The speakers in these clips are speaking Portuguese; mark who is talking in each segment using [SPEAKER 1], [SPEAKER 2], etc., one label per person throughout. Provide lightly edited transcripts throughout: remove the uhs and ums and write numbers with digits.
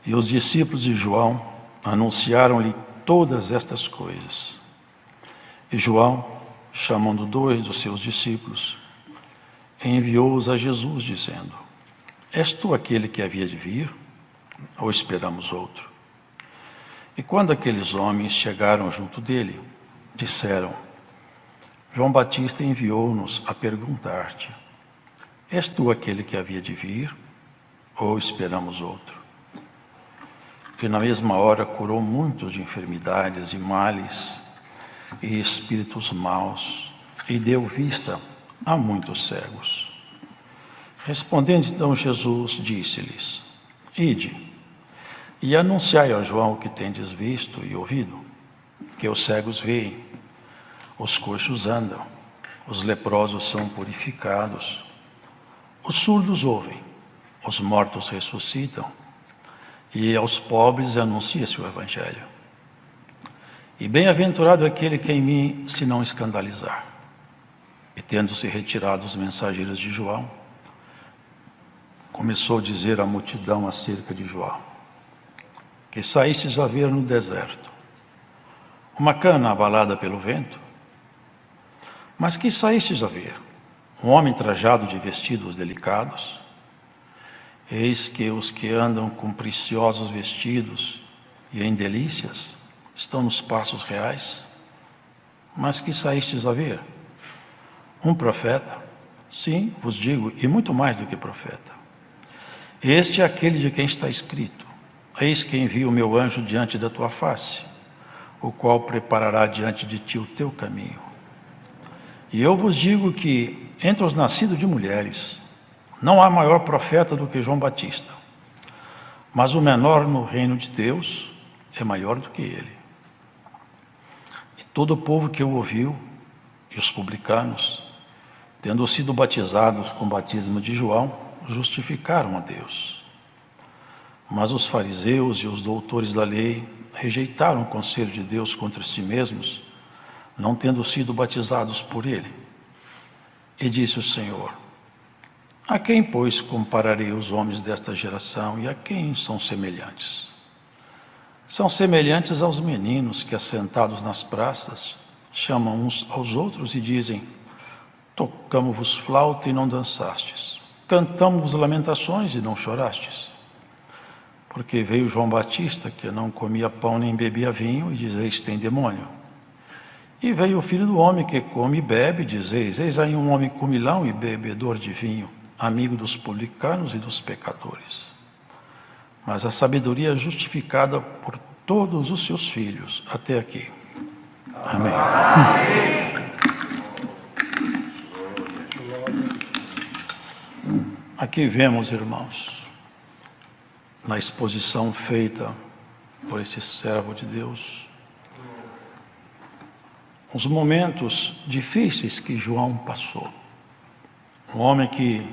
[SPEAKER 1] E os discípulos de João anunciaram-lhe todas estas coisas. E João, chamando 2 dos seus discípulos, enviou-os a Jesus, dizendo: És tu aquele que havia de vir, ou esperamos outro? E quando aqueles homens chegaram junto dele, disseram: João Batista enviou-nos a perguntar-te: És tu aquele que havia de vir, ou esperamos outro? E na mesma hora curou muitos de enfermidades e males e espíritos maus, e deu vista a muitos cegos. Respondendo então Jesus, disse-lhes: Ide, e anunciai a João o que tendes visto e ouvido, que os cegos veem, os coxos andam, os leprosos são purificados, os surdos ouvem, os mortos ressuscitam, e aos pobres anuncia-se o Evangelho. E bem-aventurado aquele que em mim se não escandalizar. E tendo-se retirado os mensageiros de João, começou a dizer à multidão acerca de João: que saístes a ver no deserto uma cana abalada pelo vento, mas que saístes a ver um homem trajado de vestidos delicados. Eis que os que andam com preciosos vestidos e em delícias estão nos passos reais. Mas que saístes a ver? Um profeta? Sim, vos digo, e muito mais do que profeta. Este é aquele de quem está escrito: Eis que envio o meu anjo diante da tua face, o qual preparará diante de ti o teu caminho. E eu vos digo que, entre os nascidos de mulheres, não há maior profeta do que João Batista, mas o menor no reino de Deus é maior do que ele. E todo o povo que o ouviu, e os publicanos, tendo sido batizados com o batismo de João, justificaram a Deus. Mas os fariseus e os doutores da lei rejeitaram o conselho de Deus contra si mesmos, não tendo sido batizados por ele. E disse o Senhor: A quem, pois, compararei os homens desta geração, e a quem são semelhantes? São semelhantes aos meninos que, assentados nas praças, chamam uns aos outros e dizem: Tocamo-vos flauta e não dançastes, cantamo-vos lamentações e não chorastes. Porque veio João Batista, que não comia pão nem bebia vinho, e dizeis: tem demônio. E veio o Filho do Homem, que come e bebe, e dizeis: eis aí um homem comilão e bebedor de vinho, amigo dos publicanos e dos pecadores. Mas a sabedoria é justificada por todos os seus filhos. Até aqui. Amém. Aqui vemos, irmãos, na exposição feita por esse servo de Deus, os momentos difíceis que João passou. Um homem que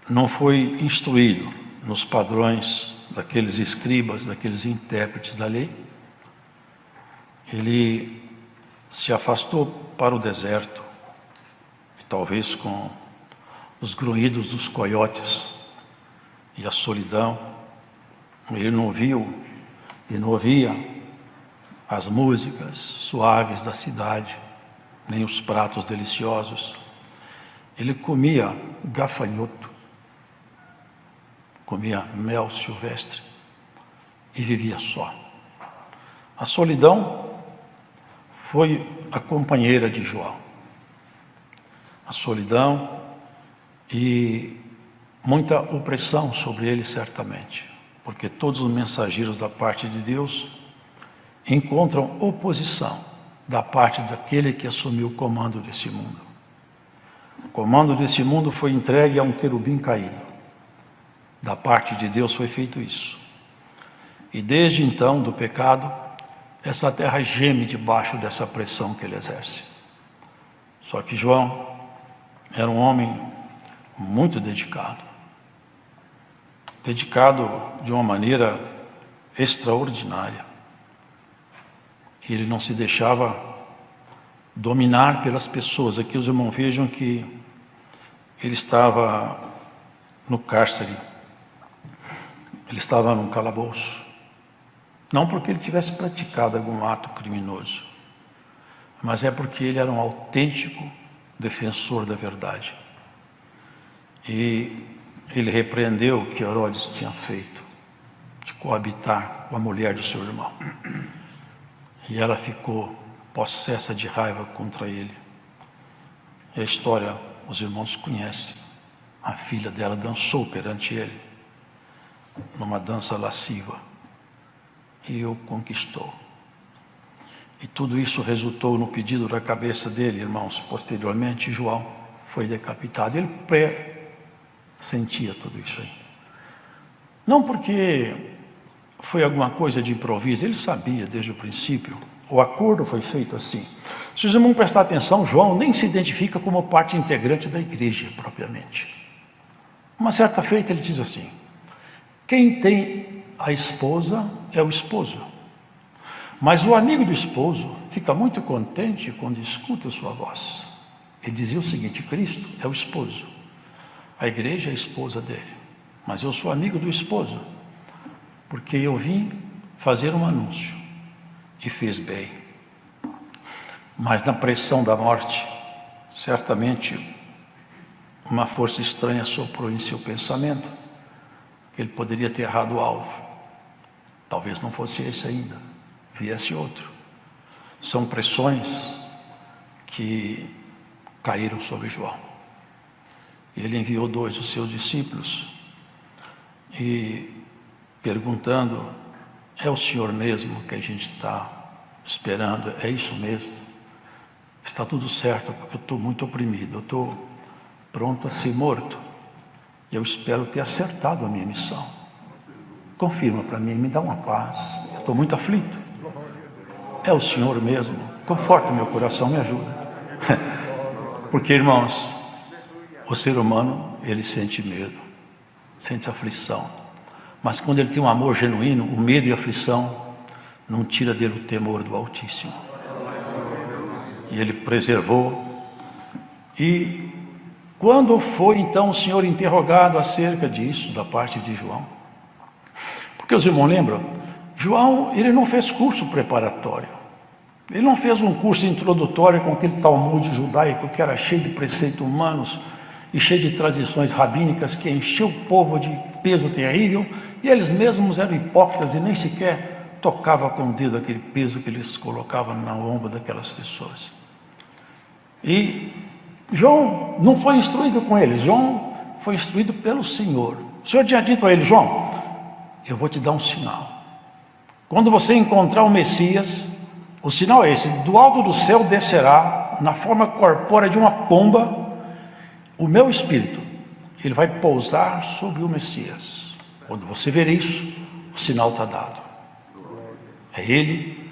[SPEAKER 1] não foi instruído nos padrões daqueles escribas, daqueles intérpretes da lei. Ele se afastou para o deserto, e talvez com os grunhidos dos coiotes e a solidão. Ele não viu e não ouvia as músicas suaves da cidade, nem os pratos deliciosos. Ele comia gafanhoto, comia mel silvestre e vivia só. A solidão foi a companheira de João. A solidão e muita opressão sobre ele, certamente, porque todos os mensageiros da parte de Deus encontram oposição da parte daquele que assumiu o comando desse mundo. O comando desse mundo foi entregue a um querubim caído. Da parte de Deus foi feito isso. E desde então, do pecado, essa terra geme debaixo dessa pressão que ele exerce. Só que João era um homem muito dedicado de uma maneira extraordinária. Ele não se deixava dominar pelas pessoas. Aqui os irmãos vejam que ele estava no cárcere. Ele estava num calabouço. Não porque ele tivesse praticado algum ato criminoso, mas é porque ele era um autêntico defensor da verdade. E ele repreendeu o que Herodes tinha feito, de coabitar com a mulher do seu irmão. E ela ficou possessa de raiva contra ele. E a história, os irmãos conhecem. A filha dela dançou perante ele, numa dança lasciva, e o conquistou. E tudo isso resultou no pedido da cabeça dele, irmãos. Posteriormente, João foi decapitado. Ele pressentia tudo isso aí. Não porque foi alguma coisa de improviso, ele sabia desde o princípio. O acordo foi feito assim. Se os irmãos prestar atenção, João nem se identifica como parte integrante da igreja, propriamente. Uma certa feita ele diz assim: quem tem a esposa é o esposo, mas o amigo do esposo fica muito contente quando escuta a sua voz. Ele dizia o seguinte: Cristo é o esposo, a igreja é a esposa dele, mas eu sou amigo do esposo, porque eu vim fazer um anúncio, e fiz bem. Mas na pressão da morte, certamente uma força estranha soprou em seu pensamento que ele poderia ter errado o alvo. Talvez não fosse esse ainda, viesse outro. São pressões que caíram sobre João. Ele enviou 2 dos seus discípulos e perguntando: é o Senhor mesmo que a gente está esperando? É isso mesmo? Está tudo certo, porque eu estou muito oprimido, eu estou pronto a ser morto. Eu espero ter acertado a minha missão. Confirma para mim, me dá uma paz, eu estou muito aflito. É o Senhor mesmo? Conforta o meu coração, me ajuda. Porque, irmãos, o ser humano, ele sente medo, sente aflição. Mas quando ele tem um amor genuíno, o medo e a aflição não tira dele o temor do Altíssimo. E ele preservou. E quando foi então o Senhor interrogado acerca disso, da parte de João? Porque os irmãos lembram? João, ele não fez curso preparatório. Ele não fez um curso introdutório com aquele Talmud judaico que era cheio de preceitos humanos e cheio de tradições rabínicas que encheu o povo de peso terrível, e eles mesmos eram hipócritas e nem sequer tocavam com o dedo aquele peso que eles colocavam na ombro daquelas pessoas. E João não foi instruído com eles, João foi instruído pelo Senhor. O Senhor tinha dito a ele: João, eu vou te dar um sinal. Quando você encontrar o Messias, o sinal é esse: do alto do céu descerá, na forma corpórea de uma pomba, o meu Espírito. Ele vai pousar sobre o Messias. Quando você ver isso, o sinal está dado. É ele.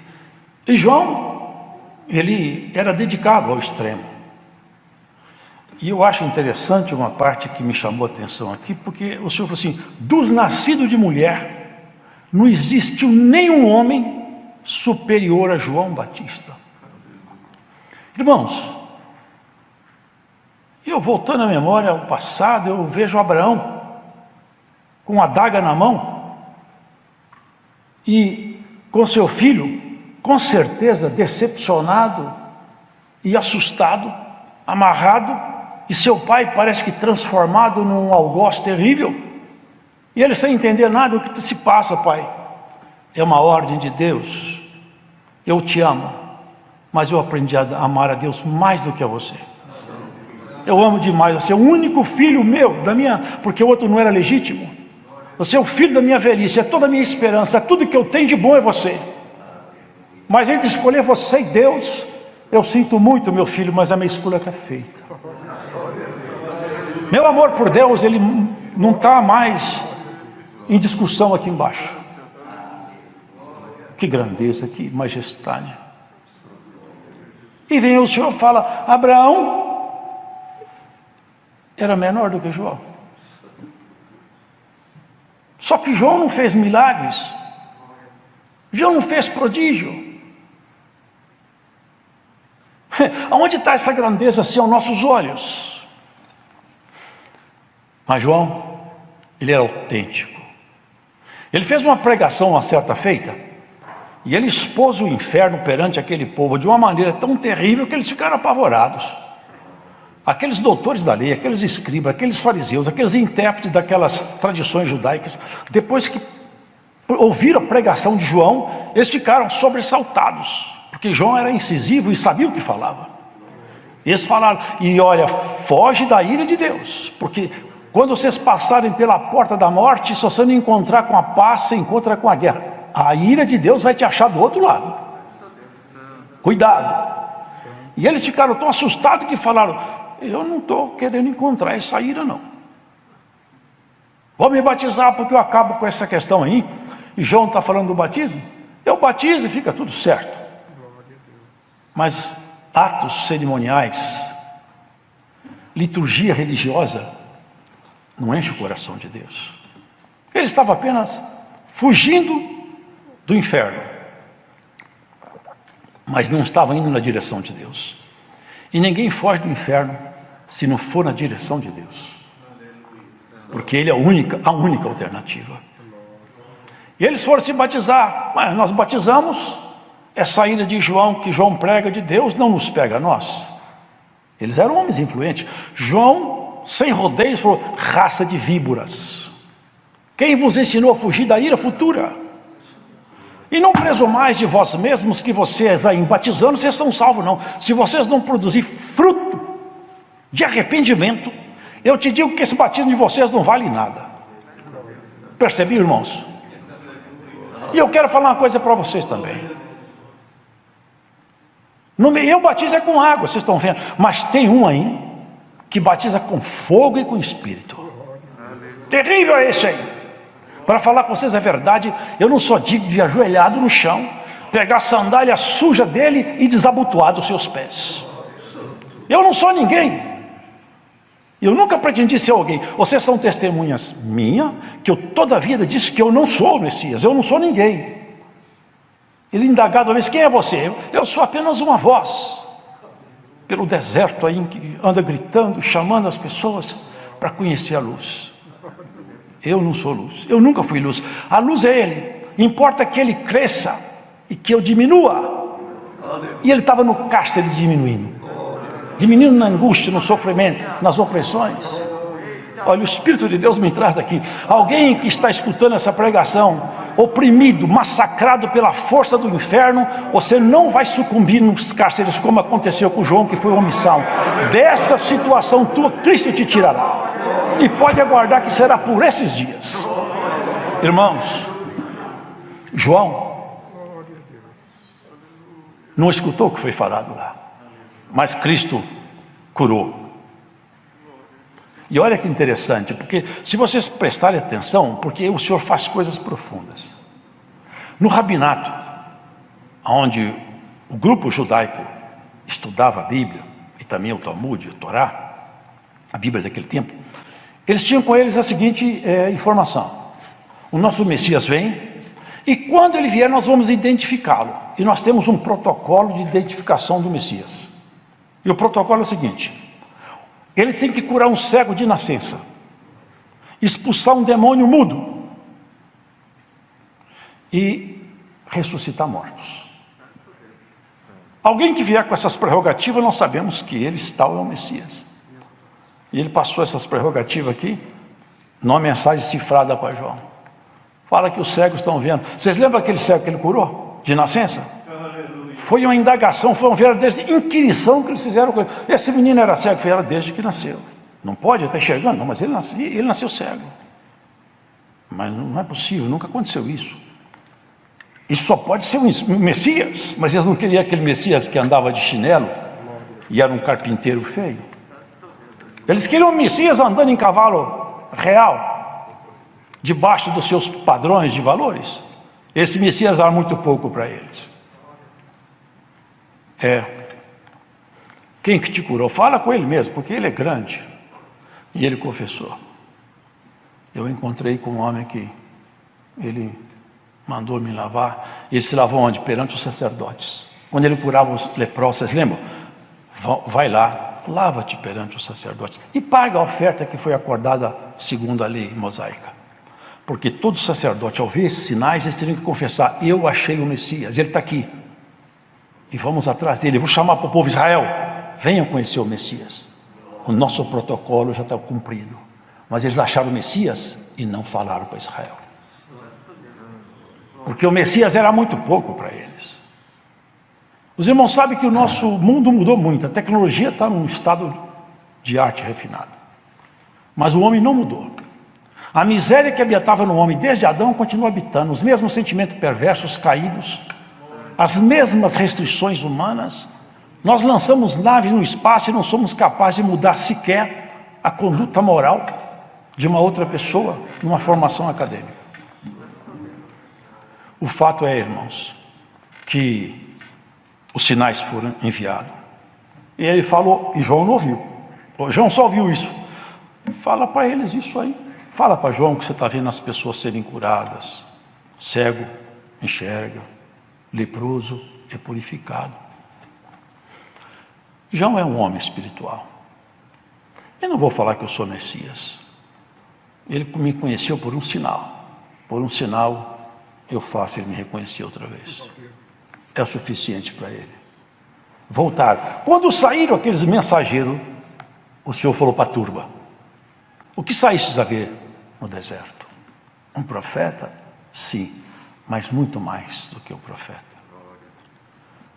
[SPEAKER 1] E João, ele era dedicado ao extremo. E eu acho interessante uma parte que me chamou a atenção aqui, porque o Senhor falou assim: dos nascidos de mulher, não existiu nenhum homem superior a João Batista. Irmãos, eu voltando a memória ao passado, eu vejo Abraão com a adaga na mão e com seu filho, com certeza decepcionado e assustado, amarrado, e seu pai parece que transformado num algoz terrível, e ele sem entender nada. O que se passa, pai? É uma ordem de Deus. Eu te amo, mas eu aprendi a amar a Deus mais do que a você. Eu amo demais, você é o único filho meu, porque o outro não era legítimo. Você é o filho da minha velhice, é toda a minha esperança, tudo que eu tenho de bom é você. Mas entre escolher você e Deus, eu sinto muito, meu filho, mas a minha escolha está feita. Meu amor por Deus, ele não está mais em discussão aqui embaixo. Que grandeza, que majestade. E vem o Senhor e fala: Abraão era menor do que João. Só que João não fez milagres, João não fez prodígio. Aonde está essa grandeza assim aos nossos olhos? Mas João, ele era autêntico. Ele fez uma pregação uma certa feita, e ele expôs o inferno perante aquele povo de uma maneira tão terrível que eles ficaram apavorados. Aqueles doutores da lei, aqueles escribas, aqueles fariseus, aqueles intérpretes daquelas tradições judaicas, depois que ouviram a pregação de João, eles ficaram sobressaltados, porque João era incisivo e sabia o que falava. Eles falaram, e olha, foge da ira de Deus, porque quando vocês passarem pela porta da morte, se você não encontrar com a paz, você encontra com a guerra. A ira de Deus vai te achar do outro lado. Cuidado. E eles ficaram tão assustados que falaram, eu não estou querendo encontrar essa ira não. Vou me batizar porque eu acabo com essa questão aí. E João está falando do batismo. Eu batizo e fica tudo certo. Mas atos cerimoniais, liturgia religiosa, não enche o coração de Deus. Ele estava apenas fugindo do inferno, mas não estava indo na direção de Deus. E ninguém foge do inferno se não for na direção de Deus, porque Ele é a única alternativa. E eles foram se batizar, mas nós batizamos, essa ira de João, que João prega de Deus, não nos pega a nós. Eles eram homens influentes. João, sem rodeios, falou, raça de víboras, quem vos ensinou a fugir da ira futura? E não presumais de vós mesmos que vocês aí batizando, vocês são salvos, não. Se vocês não produzirem fruto de arrependimento, eu te digo que esse batismo de vocês não vale nada. Percebi, irmãos? E eu quero falar uma coisa para vocês também. Eu batizo é com água, vocês estão vendo. Mas tem um aí que batiza com fogo e com espírito. Terrível é esse aí. Para falar com vocês a verdade, eu não sou digno de ajoelhado no chão, pegar a sandália suja dele e desabotoar dos seus pés. Eu não sou ninguém. Eu nunca pretendi ser alguém. Vocês são testemunhas minhas, que eu toda a vida disse que eu não sou o Messias, eu não sou ninguém. Ele indagado uma vez, quem é você? Eu sou apenas uma voz, pelo deserto aí, que anda gritando, chamando as pessoas para conhecer a luz. Eu não sou luz, eu nunca fui luz. A luz é Ele, importa que Ele cresça e que eu diminua. E Ele estava no cárcere diminuindo na angústia, no sofrimento, nas opressões. Olha, o Espírito de Deus me traz aqui. Alguém que está escutando essa pregação, oprimido, massacrado pela força do inferno, você não vai sucumbir nos cárceres como aconteceu com João, que foi omissão. Dessa situação tua, Cristo te tirará. E pode aguardar que será por esses dias. Irmãos, João não escutou o que foi falado lá, mas Cristo curou. E olha que interessante, porque se vocês prestarem atenção, porque o Senhor faz coisas profundas. No rabinato, onde o grupo judaico estudava a Bíblia, e também o Talmud, a Torá, a Bíblia daquele tempo, eles tinham com eles a seguinte informação: o nosso Messias vem, e quando ele vier nós vamos identificá-lo, e nós temos um protocolo de identificação do Messias. E o protocolo é o seguinte: ele tem que curar um cego de nascença, expulsar um demônio mudo e ressuscitar mortos. Alguém que vier com essas prerrogativas, nós sabemos que ele está o Messias. E ele passou essas prerrogativas aqui, numa mensagem cifrada para João. Fala que os cegos estão vendo. Vocês lembram aquele cego que ele curou, de nascença? Foi uma indagação, foi uma verdadeira inquirição que eles fizeram com ele. Esse menino era cego, era desde que nasceu. Não pode estar enxergando, não, mas ele nasceu cego. Mas não é possível, nunca aconteceu isso. Isso só pode ser um Messias, mas eles não queriam aquele Messias que andava de chinelo e era um carpinteiro feio. Eles queriam um Messias andando em cavalo real, debaixo dos seus padrões de valores. Esse Messias era muito pouco para eles. Quem que te curou? Fala com ele mesmo, porque ele é grande. E ele confessou: eu encontrei com um homem que ele mandou me lavar. Ele se lavou onde? Perante os sacerdotes. Quando ele curava os leprosos, vocês lembram? Vai lá, lava-te perante os sacerdotes e paga a oferta que foi acordada segundo a lei mosaica. Porque todo sacerdote, ao ver esses sinais, eles teriam que confessar: eu achei o Messias, ele está aqui. E vamos atrás dele. Eu vou chamar para o povo de Israel: venham conhecer o Messias. O nosso protocolo já está cumprido. Mas eles acharam o Messias e não falaram para Israel. Porque o Messias era muito pouco para eles. Os irmãos sabem que o nosso mundo mudou muito. A tecnologia está num estado de arte refinado. Mas o homem não mudou. A miséria que habitava no homem desde Adão continua habitando. Os mesmos sentimentos perversos, caídos, as mesmas restrições humanas. Nós lançamos naves no espaço e não somos capazes de mudar sequer a conduta moral de uma outra pessoa numa formação acadêmica. O fato é, irmãos, que os sinais foram enviados. E ele falou, e João não ouviu. João só ouviu isso. Fala para eles isso aí. Fala para João que você está vendo as pessoas serem curadas. Cego enxerga, leproso é purificado. João é um homem espiritual. Eu não vou falar que eu sou Messias. Ele me conheceu por um sinal. Por um sinal eu faço ele me reconhecer outra vez. É o suficiente para ele. Voltaram. Quando saíram aqueles mensageiros, o Senhor falou para a turba: o que saístes a ver no deserto? Um profeta? Sim, mas muito mais do que o profeta.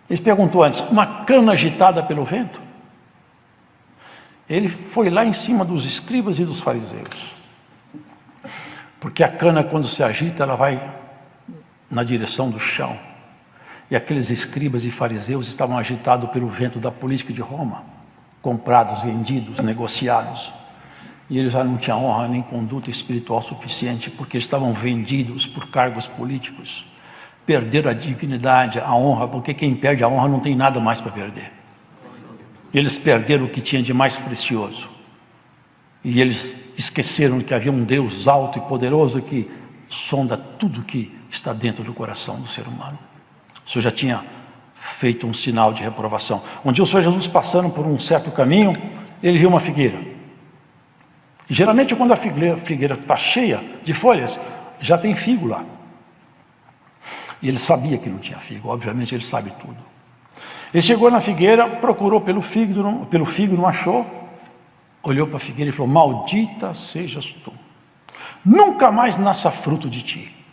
[SPEAKER 1] Ele perguntou antes: uma cana agitada pelo vento? Ele foi lá em cima dos escribas e dos fariseus. Porque a cana, quando se agita, ela vai na direção do chão. E aqueles escribas e fariseus estavam agitados pelo vento da política de Roma. Comprados, vendidos, negociados. E eles já não tinham honra nem conduta espiritual suficiente, porque estavam vendidos por cargos políticos. Perderam a dignidade, a honra, porque quem perde a honra não tem nada mais para perder. Eles perderam o que tinha de mais precioso. E eles esqueceram que havia um Deus alto e poderoso que sonda tudo que está dentro do coração do ser humano. O Senhor já tinha feito um sinal de reprovação. Um dia o Senhor Jesus, passando por um certo caminho, ele viu uma figueira. E geralmente quando a figueira está cheia de folhas, já tem figo lá. E ele sabia que não tinha figo, obviamente ele sabe tudo. Ele chegou na figueira, procurou pelo figo, não achou. Olhou para a figueira e falou: maldita sejas tu, nunca mais nasça fruto de ti.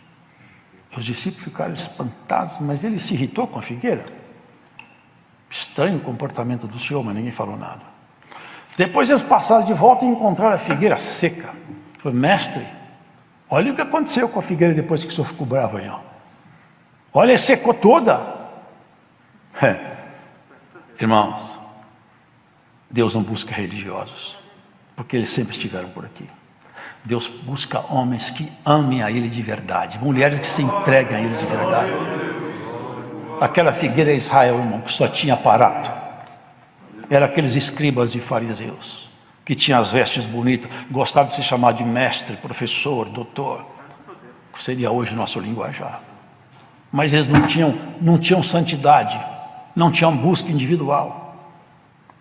[SPEAKER 1] Os discípulos ficaram espantados, mas ele se irritou com a figueira. Estranho o comportamento do Senhor, mas ninguém falou nada. Depois eles passaram de volta e encontraram a figueira seca. Falei: mestre, olha o que aconteceu com a figueira depois que o Senhor ficou bravo aí, ó. Olha, secou toda. Irmãos, Deus não busca religiosos, porque eles sempre estiveram por aqui. Deus busca homens que amem a Ele de verdade, mulheres que se entreguem a Ele de verdade. Aquela figueira é Israel, irmão, que só tinha aparato. Era aqueles escribas e fariseus, que tinham as vestes bonitas, gostavam de se chamar de mestre, professor, doutor, que seria hoje nosso linguajar. Mas eles não tinham santidade, não tinham busca individual.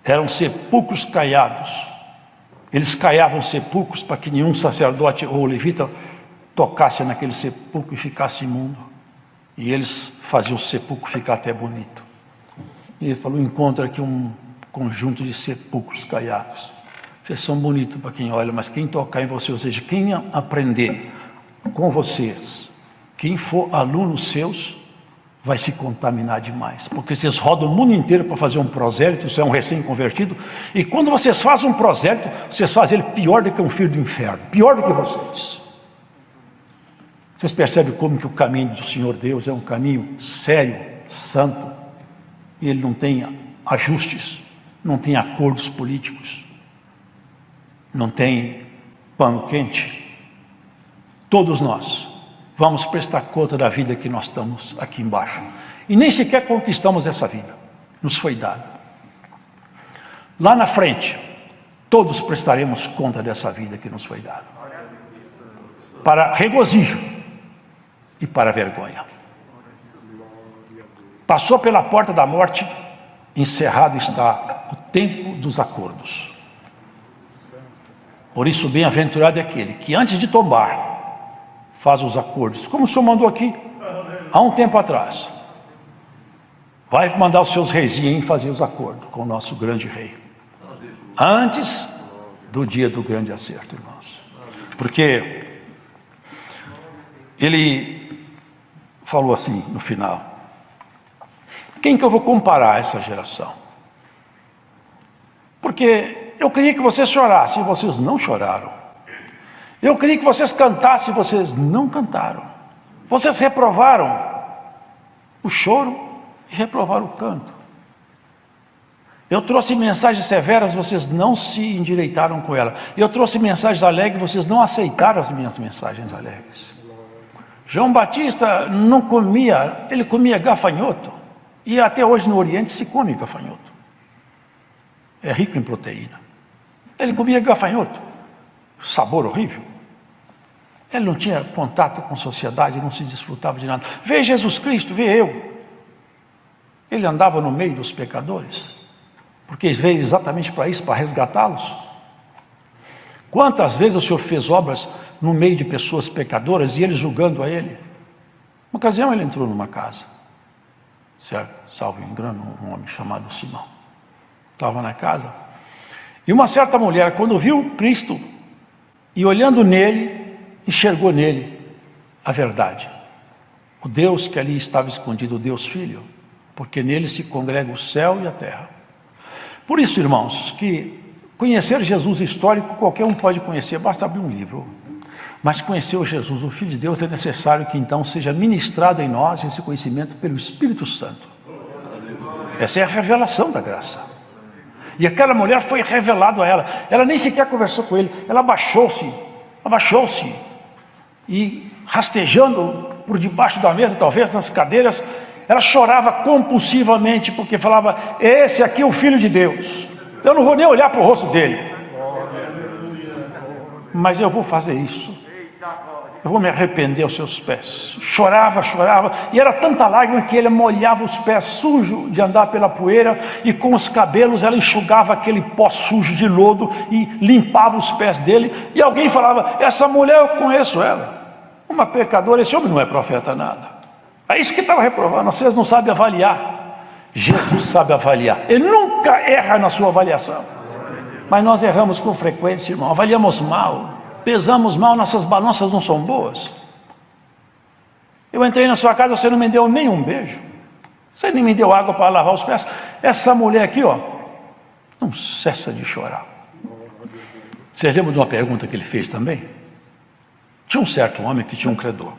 [SPEAKER 1] Eram sepulcros caiados. Eles caiavam sepulcros para que nenhum sacerdote ou levita tocasse naquele sepulcro e ficasse imundo. E eles faziam o sepulcro ficar até bonito. E ele falou: encontra aqui um conjunto de sepulcros caiados. Vocês são bonitos para quem olha, mas quem tocar em vocês, ou seja, quem aprender com vocês, quem for aluno seus, vai se contaminar demais, porque vocês rodam o mundo inteiro para fazer um prosélito. Isso é um recém-convertido, e quando vocês fazem um prosélito, vocês fazem ele pior do que um filho do inferno, pior do que vocês. Vocês percebem como que o caminho do Senhor Deus é um caminho sério, santo, e ele não tem ajustes, não tem acordos políticos, não tem pano quente. Todos nós vamos prestar conta da vida que nós estamos aqui embaixo. E nem sequer conquistamos essa vida. Nos foi dada. Lá na frente, todos prestaremos conta dessa vida que nos foi dada. Para regozijo e para vergonha. Passou pela porta da morte, encerrado está o tempo dos acordos. Por isso, bem-aventurado é aquele que antes de tombar, faz os acordos, como o Senhor mandou aqui, há um tempo atrás. Vai mandar os seus reizinhos fazer os acordos com o nosso grande rei, antes do dia do grande acerto, irmãos. Porque ele falou assim no final: quem que eu vou comparar essa geração? Porque eu queria que vocês chorassem e vocês não choraram. Eu queria que vocês cantassem e vocês não cantaram. Vocês reprovaram o choro e reprovaram o canto. Eu trouxe mensagens severas, vocês não se endireitaram com ela. Eu trouxe mensagens alegres, vocês não aceitaram as minhas mensagens alegres. João Batista não comia, ele comia gafanhoto. E até hoje no Oriente se come gafanhoto. É rico em proteína. Ele comia gafanhoto. Sabor horrível. Ele não tinha contato com a sociedade, não se desfrutava de nada. Vê Jesus Cristo, vê eu. Ele andava no meio dos pecadores, porque veio exatamente para isso, para resgatá-los. Quantas vezes o Senhor fez obras no meio de pessoas pecadoras e eles julgando a Ele? Uma ocasião ele entrou numa casa, certo? Salvo engano, um homem chamado Simão. Estava na casa. E uma certa mulher, quando viu Cristo, e olhando nele, enxergou nele a verdade. O Deus que ali estava escondido, o Deus Filho, porque nele se congrega o céu e a terra. Por isso, irmãos, que conhecer Jesus histórico, qualquer um pode conhecer, basta abrir um livro. Mas conhecer o Jesus, o Filho de Deus, é necessário que então seja ministrado em nós esse conhecimento pelo Espírito Santo. Essa é a revelação da graça. E aquela mulher foi revelado a ela. Ela nem sequer conversou com ele. Ela abaixou-se e rastejando por debaixo da mesa, talvez nas cadeiras, ela chorava compulsivamente, porque falava: esse aqui é o Filho de Deus. Eu não vou nem olhar para o rosto dele, mas eu vou fazer isso. Eu vou me arrepender aos seus pés. Chorava, e era tanta lágrima que ele molhava os pés sujos de andar pela poeira, e com os cabelos ela enxugava aquele pó sujo de lodo e limpava os pés dele. E alguém falava: essa mulher eu conheço ela, uma pecadora, esse homem não é profeta nada. É isso que estava reprovando. Vocês não sabem avaliar. Jesus sabe avaliar, ele nunca erra na sua avaliação, mas nós erramos com frequência, irmão. Avaliamos mal, pesamos mal, nossas balanças não são boas. Eu entrei na sua casa, você não me deu nenhum beijo, você nem me deu água para lavar os pés. Essa mulher aqui, ó, não cessa de chorar. Vocês lembram de uma pergunta que ele fez também? Tinha um certo homem que tinha um credor,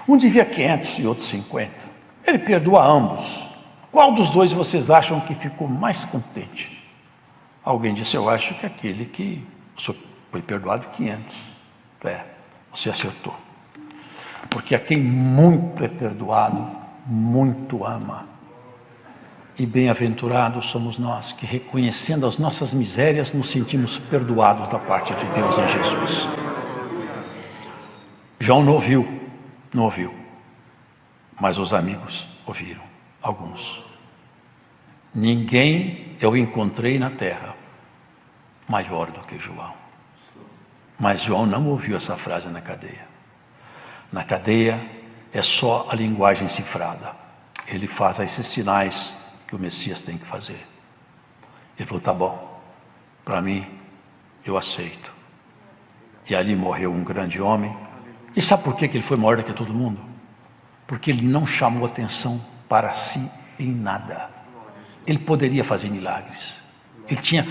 [SPEAKER 1] um devia 500 e outro 50. Ele perdoa ambos. Qual dos dois vocês acham que ficou mais contente? Alguém disse: eu acho que aquele que foi perdoado 500. Você acertou. Porque a quem muito é perdoado, muito ama. E bem-aventurados somos nós, que reconhecendo as nossas misérias, nos sentimos perdoados da parte de Deus em Jesus. João não ouviu, mas os amigos ouviram, alguns. Ninguém eu encontrei na terra maior do que João. Mas João não ouviu essa frase na cadeia. Na cadeia é só a linguagem cifrada. Ele faz esses sinais que o Messias tem que fazer. Ele falou: tá bom, para mim eu aceito. E ali morreu um grande homem. E sabe por que ele foi maior do que todo mundo? Porque ele não chamou atenção para si em nada. Ele poderia fazer milagres. Ele tinha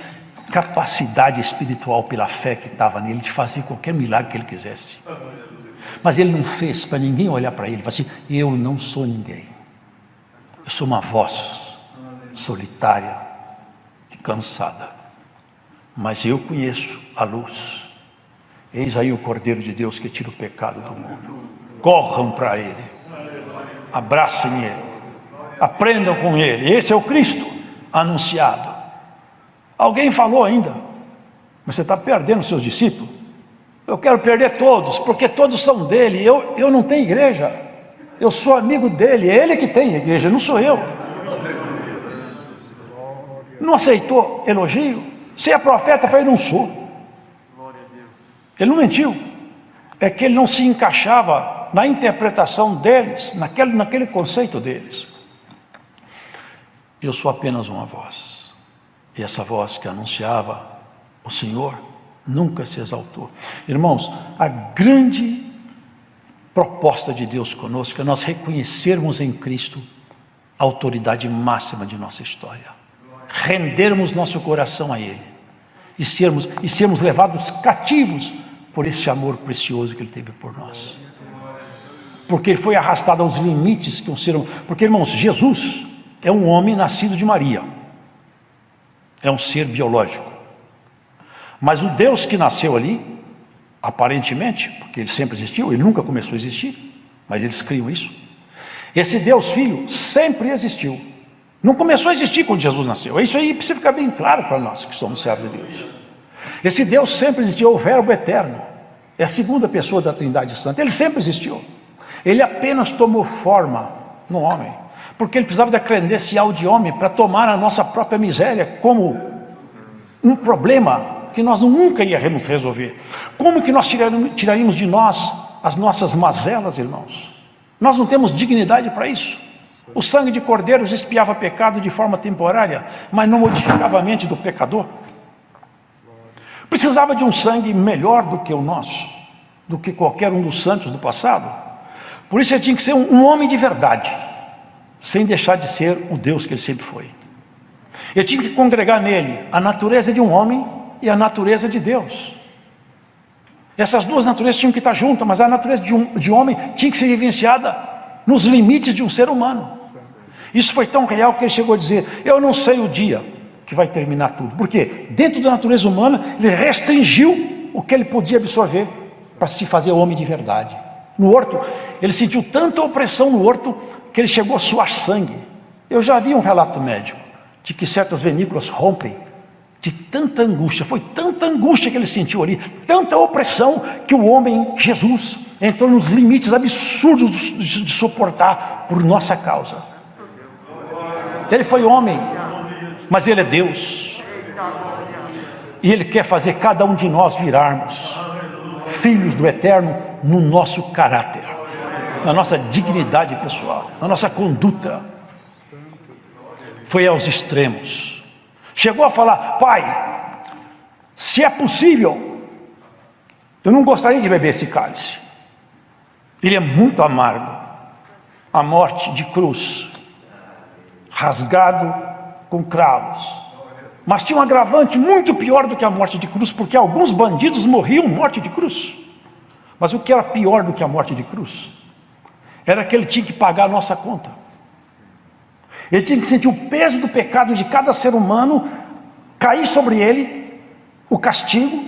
[SPEAKER 1] capacidade espiritual pela fé que estava nele de fazer qualquer milagre que ele quisesse. Mas ele não fez para ninguém olhar para ele e falar assim: eu não sou ninguém. Eu sou uma voz solitária e cansada. Mas eu conheço a luz. Eis aí o Cordeiro de Deus que tira o pecado do mundo. Corram para ele. Abracem ele. Aprendam com ele. Esse é o Cristo anunciado. Alguém falou ainda: mas você está perdendo seus discípulos. Eu quero perder todos, porque todos são dele. Eu não tenho igreja. Eu sou amigo dele. É ele que tem igreja, não sou eu. Não aceitou elogio? Você é profeta? Eu falei: não sou. Ele não mentiu. É que ele não se encaixava na interpretação deles, naquele conceito deles. Eu sou apenas uma voz. E essa voz que anunciava o Senhor nunca se exaltou. Irmãos, a grande proposta de Deus conosco é nós reconhecermos em Cristo a autoridade máxima de nossa história. Rendermos nosso coração a Ele. E sermos levados cativos por esse amor precioso que Ele teve por nós. Porque Ele foi arrastado aos limites que um ser humano... Porque, irmãos, Jesus é um homem nascido de Maria. É um ser biológico. Mas o Deus que nasceu ali, aparentemente, porque Ele sempre existiu, Ele nunca começou a existir, mas eles criam isso. Esse Deus Filho sempre existiu. Não começou a existir quando Jesus nasceu. Isso aí precisa ficar bem claro para nós que somos servos de Deus. Esse Deus sempre existiu, o Verbo eterno. É a segunda pessoa da Trindade Santa. Ele sempre existiu. Ele apenas tomou forma no homem, porque Ele precisava da credencial de homem para tomar a nossa própria miséria como um problema que nós nunca iríamos resolver. Como que nós tiraríamos de nós as nossas mazelas, irmãos? Nós não temos dignidade para isso. O sangue de cordeiros expiava pecado de forma temporária, mas não modificava a mente do pecador. Precisava de um sangue melhor do que o nosso, do que qualquer um dos santos do passado. Por isso ele tinha que ser um homem de verdade, sem deixar de ser o Deus que ele sempre foi. Ele tinha que congregar nele a natureza de um homem e a natureza de Deus. Essas duas naturezas tinham que estar juntas, mas a natureza de homem tinha que ser vivenciada nos limites de um ser humano. Isso foi tão real que ele chegou a dizer: eu não sei o dia que vai terminar tudo. Porque dentro da natureza humana, ele restringiu o que ele podia absorver para se fazer homem de verdade. No horto, ele sentiu tanta opressão no horto que ele chegou a suar sangue. Eu já vi um relato médico de que certas venículas rompem de tanta angústia. Foi tanta angústia que ele sentiu ali, tanta opressão, que o homem, Jesus, entrou nos limites absurdos de suportar por nossa causa. Ele foi homem, mas Ele é Deus. E Ele quer fazer cada um de nós virarmos filhos do Eterno no nosso caráter, na nossa dignidade pessoal, na nossa conduta. Foi aos extremos. Chegou a falar: Pai, se é possível, eu não gostaria de beber esse cálice. Ele é muito amargo. A morte de cruz, rasgado com cravos. Mas tinha um agravante muito pior do que a morte de cruz, porque alguns bandidos morriam morte de cruz. Mas o que era pior do que a morte de cruz era que ele tinha que pagar a nossa conta. Ele tinha que sentir o peso do pecado de cada ser humano cair sobre ele, o castigo,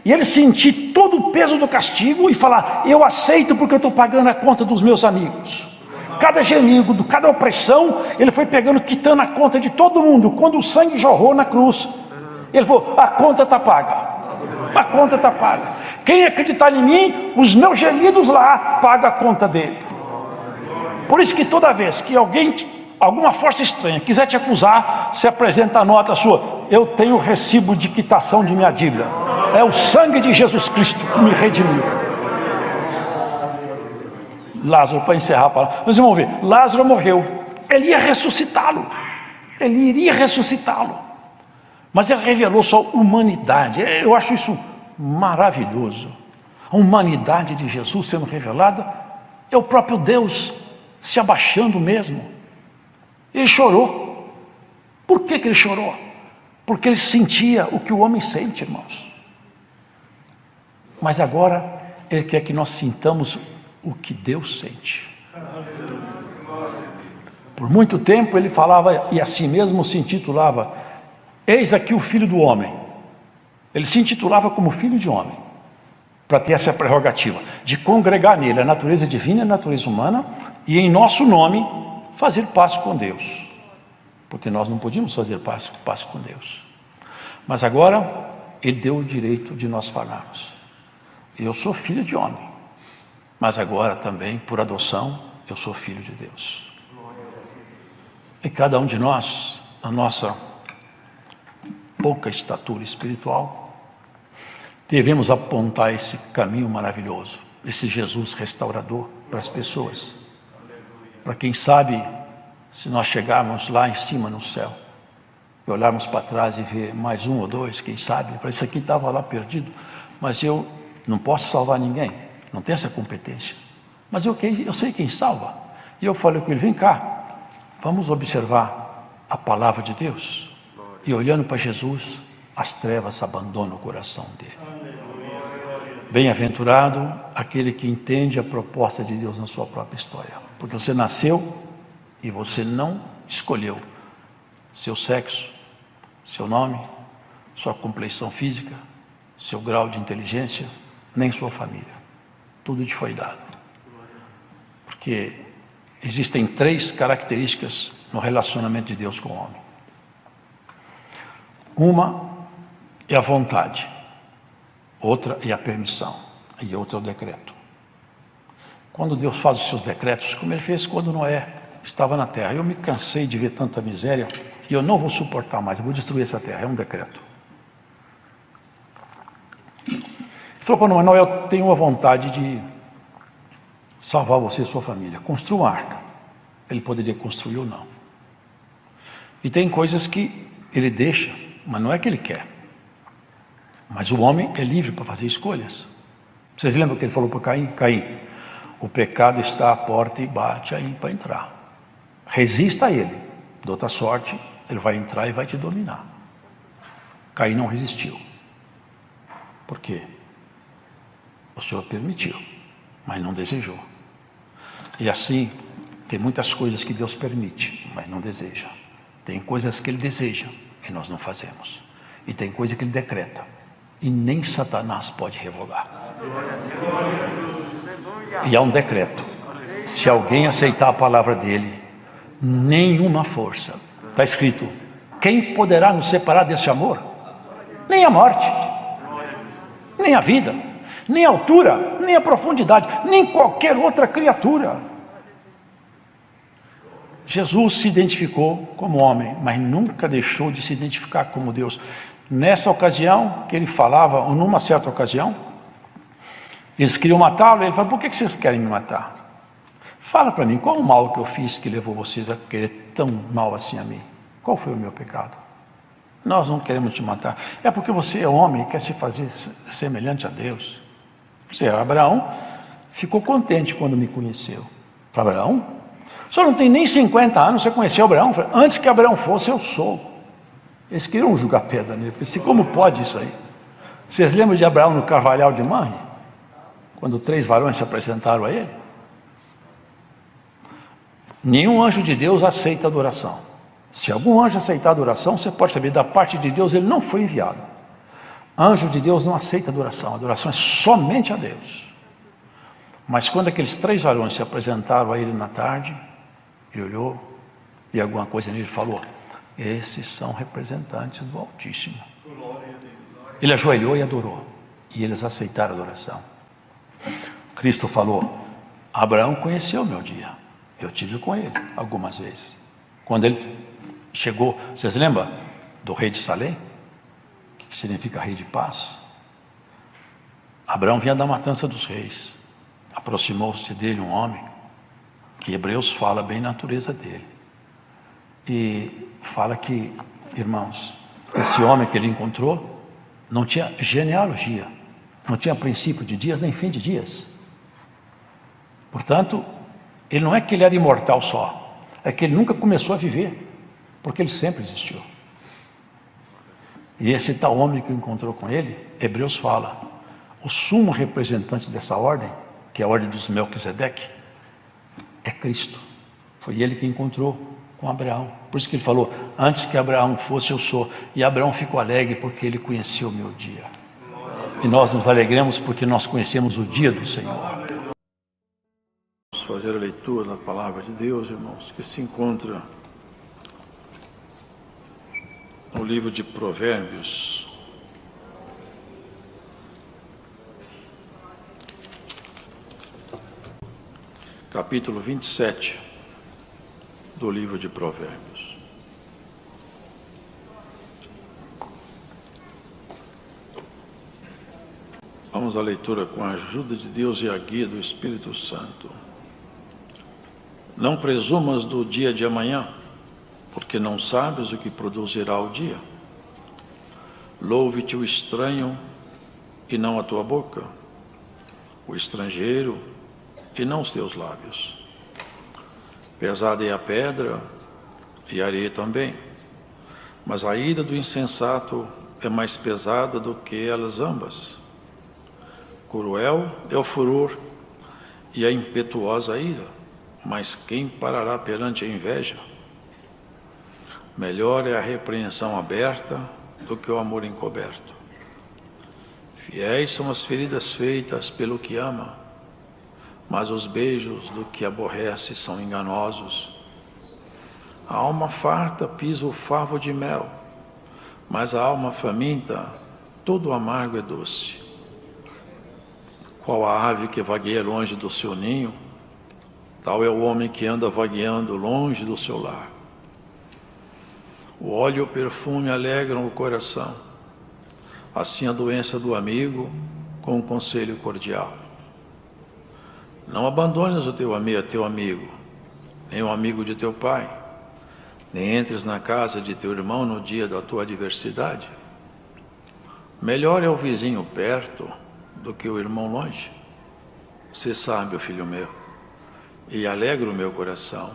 [SPEAKER 1] e ele sentir todo o peso do castigo e falar: eu aceito porque eu estou pagando a conta dos meus amigos. Cada gemido, cada opressão, ele foi pegando, quitando a conta de todo mundo. Quando o sangue jorrou na cruz, ele falou: a conta está paga, a conta está paga. Quem acreditar em mim, os meus gemidos lá, paga a conta dele. Por isso que toda vez que alguma força estranha quiser te acusar, se apresenta a nota sua: eu tenho recibo de quitação de minha dívida. É o sangue de Jesus Cristo que me redimiu. Lázaro, para encerrar a palavra, nós vamos ver, Lázaro morreu, ele ia ressuscitá-lo, ele iria ressuscitá-lo, mas ele revelou sua humanidade. Eu acho isso maravilhoso. A humanidade de Jesus sendo revelada é o próprio Deus se abaixando mesmo. Ele chorou. Por que ele chorou? Porque ele sentia o que o homem sente, irmãos. Mas agora ele quer que nós sintamos o que Deus sente. Por muito tempo ele falava, e assim mesmo se intitulava: eis aqui o Filho do Homem. Ele se intitulava como Filho de Homem, para ter essa prerrogativa de congregar nele a natureza divina e a natureza humana, e em nosso nome fazer paz com Deus, porque nós não podíamos fazer paz com Deus. Mas agora ele deu o direito de nós falarmos: eu sou filho de homem, mas agora também, por adoção, eu sou filho de Deus. E cada um de nós, na nossa pouca estatura espiritual, devemos apontar esse caminho maravilhoso, esse Jesus restaurador, para as pessoas. Para quem sabe, se nós chegarmos lá em cima no céu, e olharmos para trás e ver mais um ou dois, quem sabe, para isso aqui estava lá perdido, mas eu não posso salvar ninguém, não tenho essa competência. Mas eu sei quem salva. E eu falei com ele, vem cá, vamos observar a palavra de Deus. E olhando para Jesus, as trevas abandonam o coração dele. Bem-aventurado aquele que entende a proposta de Deus na sua própria história. Porque você nasceu e você não escolheu seu sexo, seu nome, sua compleição física, seu grau de inteligência, nem sua família. Tudo te foi dado. Porque existem 3 características no relacionamento de Deus com o homem. Uma é a vontade, outra é a permissão e outra é o decreto. Quando Deus faz os seus decretos, como ele fez quando Noé estava na terra, eu me cansei de ver tanta miséria e eu não vou suportar mais, eu vou destruir essa terra, é um decreto. Ele falou para Noé, eu tenho a vontade de salvar você e sua família, construa uma arca. Ele poderia construir ou não. E tem coisas que ele deixa, mas não é que ele quer. Mas o homem é livre para fazer escolhas. Vocês lembram que ele falou para Caim? Caim, o pecado está à porta e bate aí para entrar. Resista a ele. De outra sorte, ele vai entrar e vai te dominar. Caim não resistiu. Por quê? O Senhor permitiu, mas não desejou. E assim, tem muitas coisas que Deus permite, mas não deseja. Tem coisas que Ele deseja e nós não fazemos. E tem coisa que Ele decreta e nem Satanás pode revogar. E há um decreto. Se alguém aceitar a palavra dele, nenhuma força. Está escrito, quem poderá nos separar desse amor? Nem a morte, nem a vida, nem a altura, nem a profundidade, nem qualquer outra criatura. Jesus se identificou como homem, mas nunca deixou de se identificar como Deus. Nessa ocasião que ele falava, ou numa certa ocasião, eles queriam matá-lo, ele falou, por que vocês querem me matar? Fala para mim, qual o mal que eu fiz que levou vocês a querer tão mal assim a mim? Qual foi o meu pecado? Nós não queremos te matar. É porque você é homem e quer se fazer semelhante a Deus. Você, Abraão, ficou contente quando me conheceu. Para Abraão, o senhor não tem nem 50 anos, você conheceu Abraão? Antes que Abraão fosse, eu sou. Eles queriam jogar pedra nele. Eu falei assim, como pode isso aí? Vocês lembram de Abraão no Carvalhal de Manre? Quando 3 varões se apresentaram a ele? Nenhum anjo de Deus aceita adoração. Se algum anjo aceitar adoração, você pode saber, da parte de Deus ele não foi enviado. Anjo de Deus não aceita adoração é somente a Deus. Mas quando aqueles 3 varões se apresentaram a ele na tarde, ele olhou e alguma coisa nele falou, esses são representantes do Altíssimo. Ele ajoelhou e adorou, e eles aceitaram a adoração. Cristo falou, Abraão conheceu o meu dia, eu tive com ele algumas vezes. Quando ele chegou, vocês lembram do rei de Salém? Que significa rei de paz? Abraão vinha da matança dos reis. Aproximou-se dele um homem, que Hebreus fala bem na natureza dele. E fala que, irmãos, esse homem que ele encontrou, não tinha genealogia, não tinha princípio de dias, nem fim de dias. Portanto, ele não é que ele era imortal só, é que ele nunca começou a viver, porque ele sempre existiu. E esse tal homem que encontrou com ele, Hebreus fala, o sumo representante dessa ordem, que é a ordem dos Melquisedeque, é Cristo. Foi ele que encontrou com Abraão. Por isso que ele falou, antes que Abraão fosse, eu sou. E Abraão ficou alegre porque ele conheceu o meu dia. E nós nos alegremos porque nós conhecemos o dia do Senhor. Vamos fazer a leitura da palavra de Deus, irmãos, que se encontra no livro de Provérbios. Capítulo 27 do livro de Provérbios. Vamos à leitura com a ajuda de Deus e a guia do Espírito Santo. Não presumas do dia de amanhã, porque não sabes o que produzirá o dia. Louve-te o estranho e não a tua boca, o estrangeiro e não os teus lábios. Pesada é a pedra e a areia também, mas a ira do insensato é mais pesada do que elas ambas. Cruel é o furor e a impetuosa ira, mas quem parará perante a inveja? Melhor é a repreensão aberta do que o amor encoberto. Fiéis são as feridas feitas pelo que ama, mas os beijos do que aborrece são enganosos. A alma farta pisa o favo de mel, mas a alma faminta, todo amargo é doce. Qual a ave que vagueia longe do seu ninho, tal é o homem que anda vagueando longe do seu lar. O óleo e o perfume alegram o coração, assim a doença do amigo com um conselho cordial. Não abandones o teu amigo, nem o amigo de teu pai, nem entres na casa de teu irmão no dia da tua adversidade. Melhor é o vizinho perto do que o irmão longe. Você sabe, filho meu, e alegra o meu coração,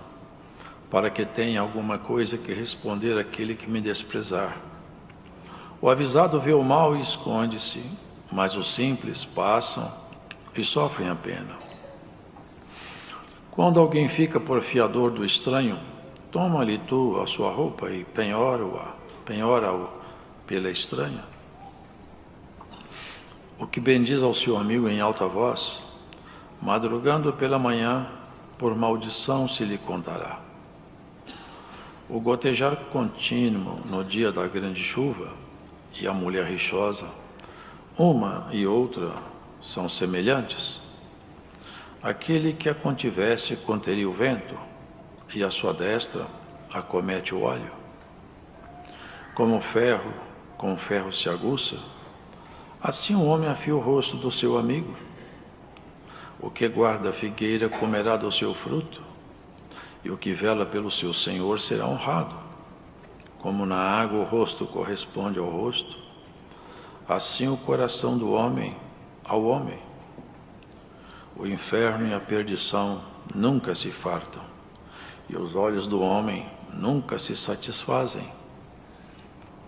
[SPEAKER 1] para que tenha alguma coisa que responder àquele que me desprezar. O avisado vê o mal e esconde-se, mas os simples passam e sofrem a pena. Quando alguém fica por fiador do estranho, toma-lhe tu a sua roupa e penhora-o pela estranha. O que bendiz ao seu amigo em alta voz, madrugando pela manhã, por maldição se lhe contará. O gotejar contínuo no dia da grande chuva e a mulher rixosa, uma e outra são semelhantes. Aquele que a contivesse conteria o vento, e a sua destra acomete o óleo. Como ferro, com ferro se aguça, assim o homem afia o rosto do seu amigo. O que guarda a figueira comerá do seu fruto, e o que vela pelo seu senhor será honrado. Como na água o rosto corresponde ao rosto, assim o coração do homem ao homem. O inferno e a perdição nunca se fartam, e os olhos do homem nunca se satisfazem.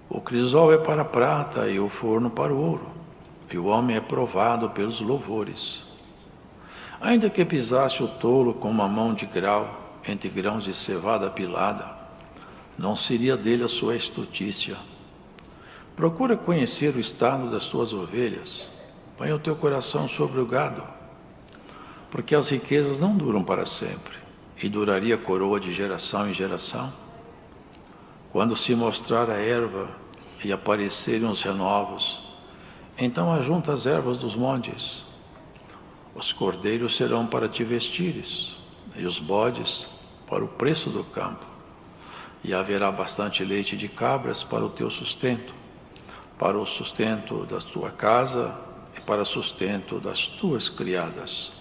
[SPEAKER 1] O crisol é para a prata e o forno para o ouro, e o homem é provado pelos louvores. Ainda que pisasse o tolo com uma mão de grau, entre grãos de cevada apilada, não seria dele a sua estutícia. Procura conhecer o estado das tuas ovelhas, põe o teu coração sobre o gado, porque as riquezas não duram para sempre, e duraria a coroa de geração em geração. Quando se mostrar a erva e aparecerem os renovos, então ajunta as ervas dos montes. Os cordeiros serão para te vestires, e os bodes para o preço do campo. E haverá bastante leite de cabras para o teu sustento, para o sustento da tua casa e para o sustento das tuas criadas.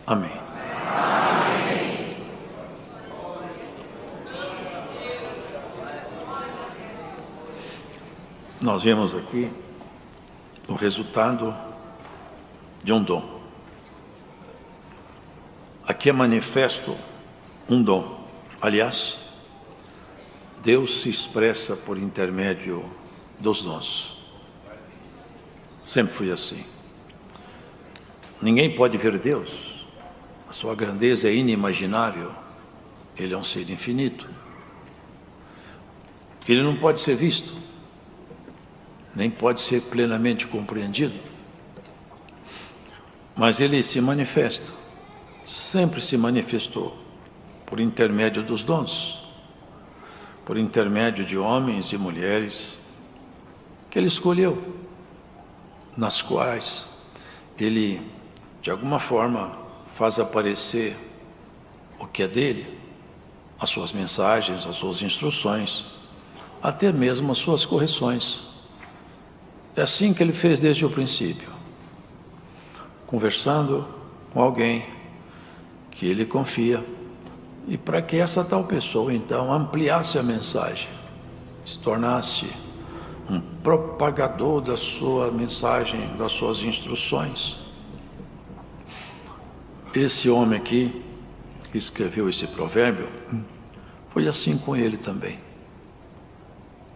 [SPEAKER 1] Amém. Amém. Nós vemos aqui o resultado de um dom. Aqui é manifesto um dom. Aliás, Deus se expressa por intermédio dos dons. Sempre foi assim. Ninguém pode ver Deus. A sua grandeza é inimaginável. Ele é um ser infinito. Ele não pode ser visto, nem pode ser plenamente compreendido. Mas ele se manifesta. Sempre se manifestou por intermédio dos dons, por intermédio de homens e mulheres que ele escolheu, nas quais ele, de alguma forma, faz aparecer o que é dele, as suas mensagens, as suas instruções, até mesmo as suas correções. É assim que ele fez desde o princípio, conversando com alguém que ele confia, E para que essa tal pessoa, então, ampliasse a mensagem, se tornasse um propagador da sua mensagem, das suas instruções. Esse homem aqui, que escreveu esse provérbio, foi assim com ele também.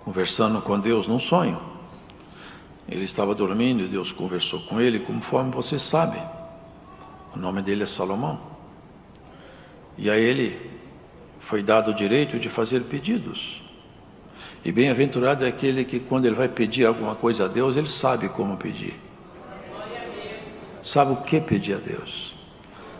[SPEAKER 1] Conversando com Deus num sonho. Ele estava dormindo e Deus conversou com ele, conforme você sabe. O nome dele é Salomão. E a ele foi dado o direito de fazer pedidos. E bem-aventurado é aquele que, quando ele vai pedir alguma coisa a Deus, ele sabe como pedir. Sabe o que pedir a Deus.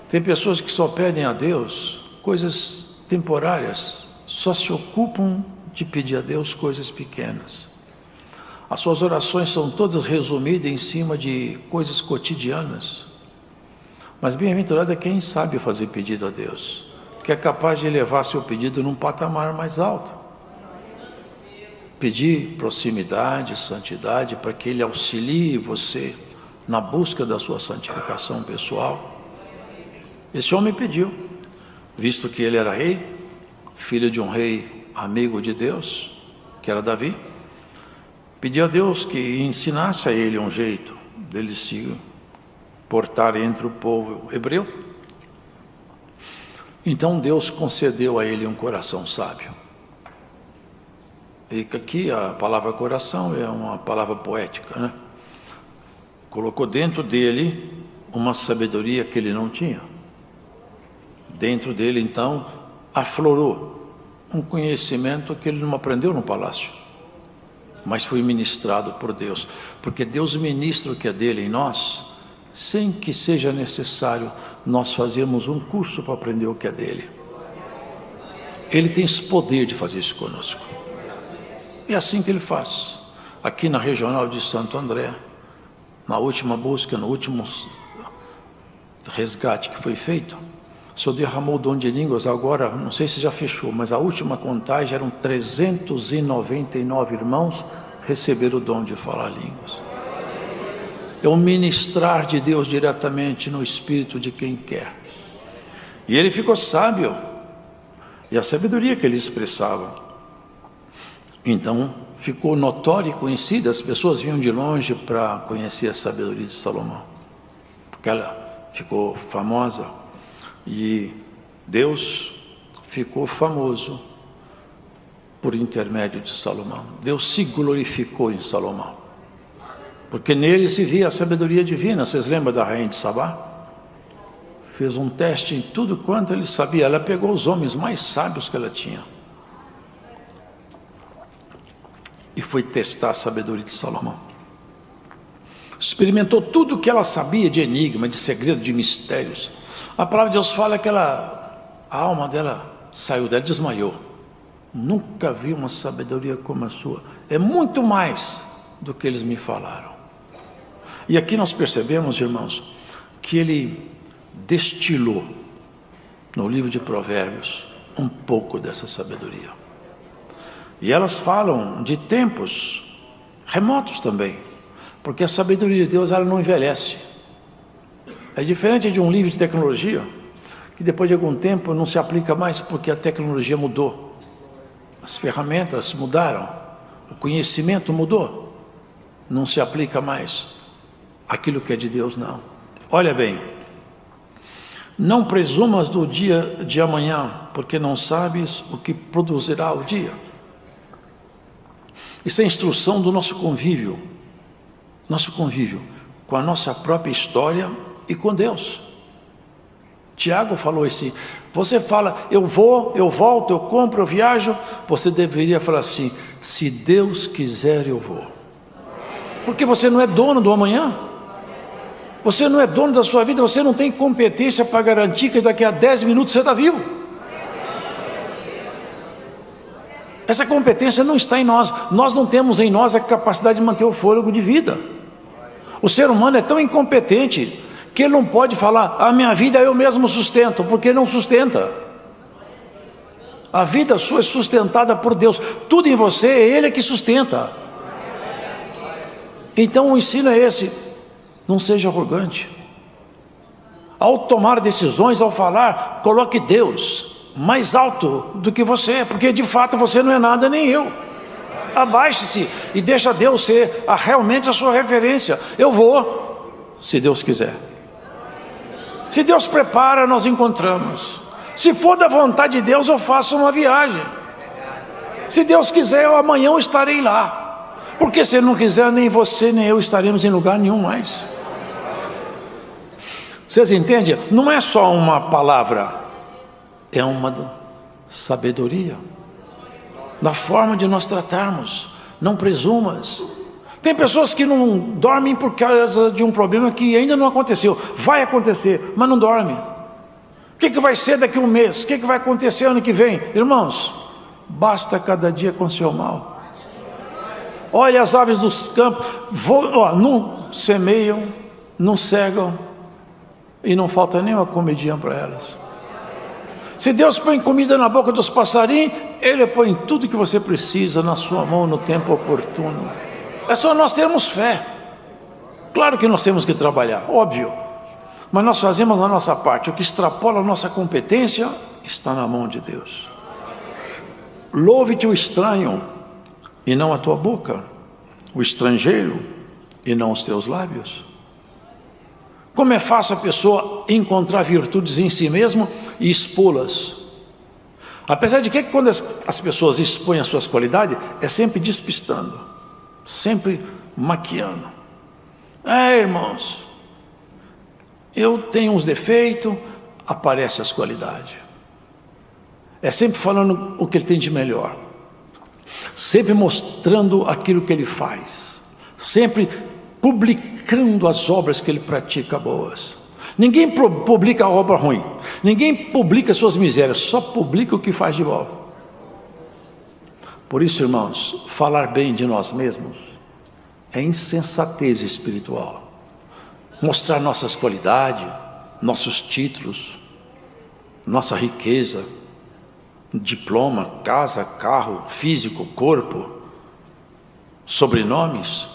[SPEAKER 1] Tem pessoas que só pedem a Deus coisas temporárias, só se ocupam de pedir a Deus coisas pequenas. As suas orações são todas resumidas em cima de coisas cotidianas. Mas bem-aventurado é quem sabe fazer pedido a Deus, que é capaz de levar seu pedido num patamar mais alto. Pedir proximidade, santidade, para que Ele auxilie você na busca da sua santificação pessoal. Esse homem pediu, visto que ele era rei, filho de um rei amigo de Deus, que era Davi, pediu a Deus que ensinasse a ele um jeito dele se portar entre o povo hebreu. Então Deus concedeu a ele um coração sábio. E aqui a palavra coração é uma palavra poética, né? Colocou dentro dele uma sabedoria que ele não tinha. Dentro dele, então, aflorou um conhecimento que ele não aprendeu no palácio, mas foi ministrado por Deus, porque Deus ministra o que é dele em nós, sem que seja necessário nós fazermos um curso para aprender o que é dele. Ele tem esse poder de fazer isso conosco. É assim que ele faz. Aqui na regional de Santo André, na última busca, no último resgate que foi feito, o Senhor derramou o dom de línguas. Agora, não sei se já fechou, mas a última contagem eram 399 irmãos receberam o dom de falar línguas. É o ministrar de Deus diretamente no espírito de quem quer. E ele ficou sábio, e a sabedoria que ele expressava, então ficou notória e conhecida. As pessoas vinham de longe para conhecer a sabedoria de Salomão, porque ela ficou famosa. E Deus ficou famoso por intermédio de Salomão. Deus se glorificou em Salomão, porque nele se via a sabedoria divina. Vocês lembram da rainha de Sabá? Fez um teste em tudo quanto ele sabia. Ela pegou os homens mais sábios que ela tinha e foi testar a sabedoria de Salomão. Experimentou tudo o que ela sabia de enigma, de segredo, de mistérios. A palavra de Deus fala que a alma dela saiu dela, desmaiou. Nunca vi uma sabedoria como a sua. É muito mais do que eles me falaram. E aqui nós percebemos, irmãos, que ele destilou no livro de Provérbios um pouco dessa sabedoria. E elas falam de tempos remotos também, porque a sabedoria de Deus, ela não envelhece. É diferente de um livro de tecnologia, que depois de algum tempo não se aplica mais, porque a tecnologia mudou, as ferramentas mudaram, o conhecimento mudou, não se aplica mais. Aquilo que é de Deus, não. Olha bem, não presumas do dia de amanhã, porque não sabes o que produzirá o dia. Isso é a instrução do nosso convívio com a nossa própria história e com Deus. Tiago falou assim: você fala, eu vou, eu volto, eu compro, eu viajo. Você deveria falar assim: se Deus quiser, eu vou. Porque você não é dono do amanhã. Você não é dono da sua vida. Você não tem competência para garantir que daqui a 10 minutos você está vivo. Essa competência não está em nós. Nós não temos em nós a capacidade de manter o fôlego de vida. O ser humano é tão incompetente que ele não pode falar: a minha vida eu mesmo sustento, porque não sustenta. A vida sua é sustentada por Deus. Tudo em você é Ele que sustenta. Então o ensino é esse: não seja arrogante. Ao tomar decisões, ao falar, coloque Deus mais alto do que você, porque de fato você não é nada nem eu. Abaixe-se e deixa Deus ser realmente a sua referência. Eu vou, se Deus quiser. Se Deus prepara, nós encontramos. Se for da vontade de Deus, eu faço uma viagem. Se Deus quiser, amanhã eu estarei lá. Porque se não quiser, nem você nem eu estaremos em lugar nenhum mais. Vocês entendem? Não é só uma palavra, é uma sabedoria na forma de nós tratarmos. Não presumas. Tem pessoas que não dormem por causa de um problema que ainda não aconteceu. Vai acontecer, mas não dorme. O que vai ser daqui a um mês? O que vai acontecer ano que vem? Irmãos, basta cada dia com seu mal. Olha as aves dos campos, não semeiam, não cegam, e não falta nenhuma comidinha para elas. Se Deus põe comida na boca dos passarinhos, Ele põe tudo que você precisa na sua mão no tempo oportuno. É só nós termos fé. Claro que nós temos que trabalhar, óbvio, mas nós fazemos a nossa parte. O que extrapola a nossa competência está na mão de Deus. Louve-te o estranho e não a tua boca, o estrangeiro e não os teus lábios. Como é fácil a pessoa encontrar virtudes em si mesmo e expô-las. Apesar de que quando as pessoas expõem as suas qualidades, é sempre despistando, sempre maquiando. Irmãos, eu tenho uns defeitos, aparece as qualidades. É sempre falando o que ele tem de melhor, sempre mostrando aquilo que ele faz, sempre publicando as obras que ele pratica boas. Ninguém publica a obra ruim, ninguém publica suas misérias, só publica o que faz de bom. Por isso, irmãos, falar bem de nós mesmos é insensatez espiritual. Mostrar nossas qualidades, nossos títulos, nossa riqueza, diploma, casa, carro, físico, corpo, sobrenomes,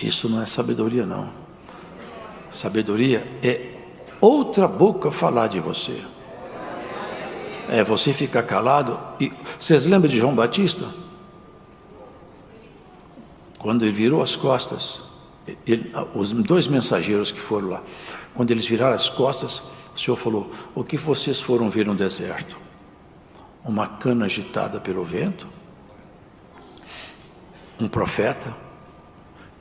[SPEAKER 1] isso não é sabedoria, não. Sabedoria é outra boca falar de você. É você ficar calado. E vocês lembram de João Batista? Quando ele virou as costas, os dois mensageiros que foram lá, quando eles viraram as costas, o Senhor falou: o que vocês foram ver no deserto? Uma cana agitada pelo vento? Um profeta?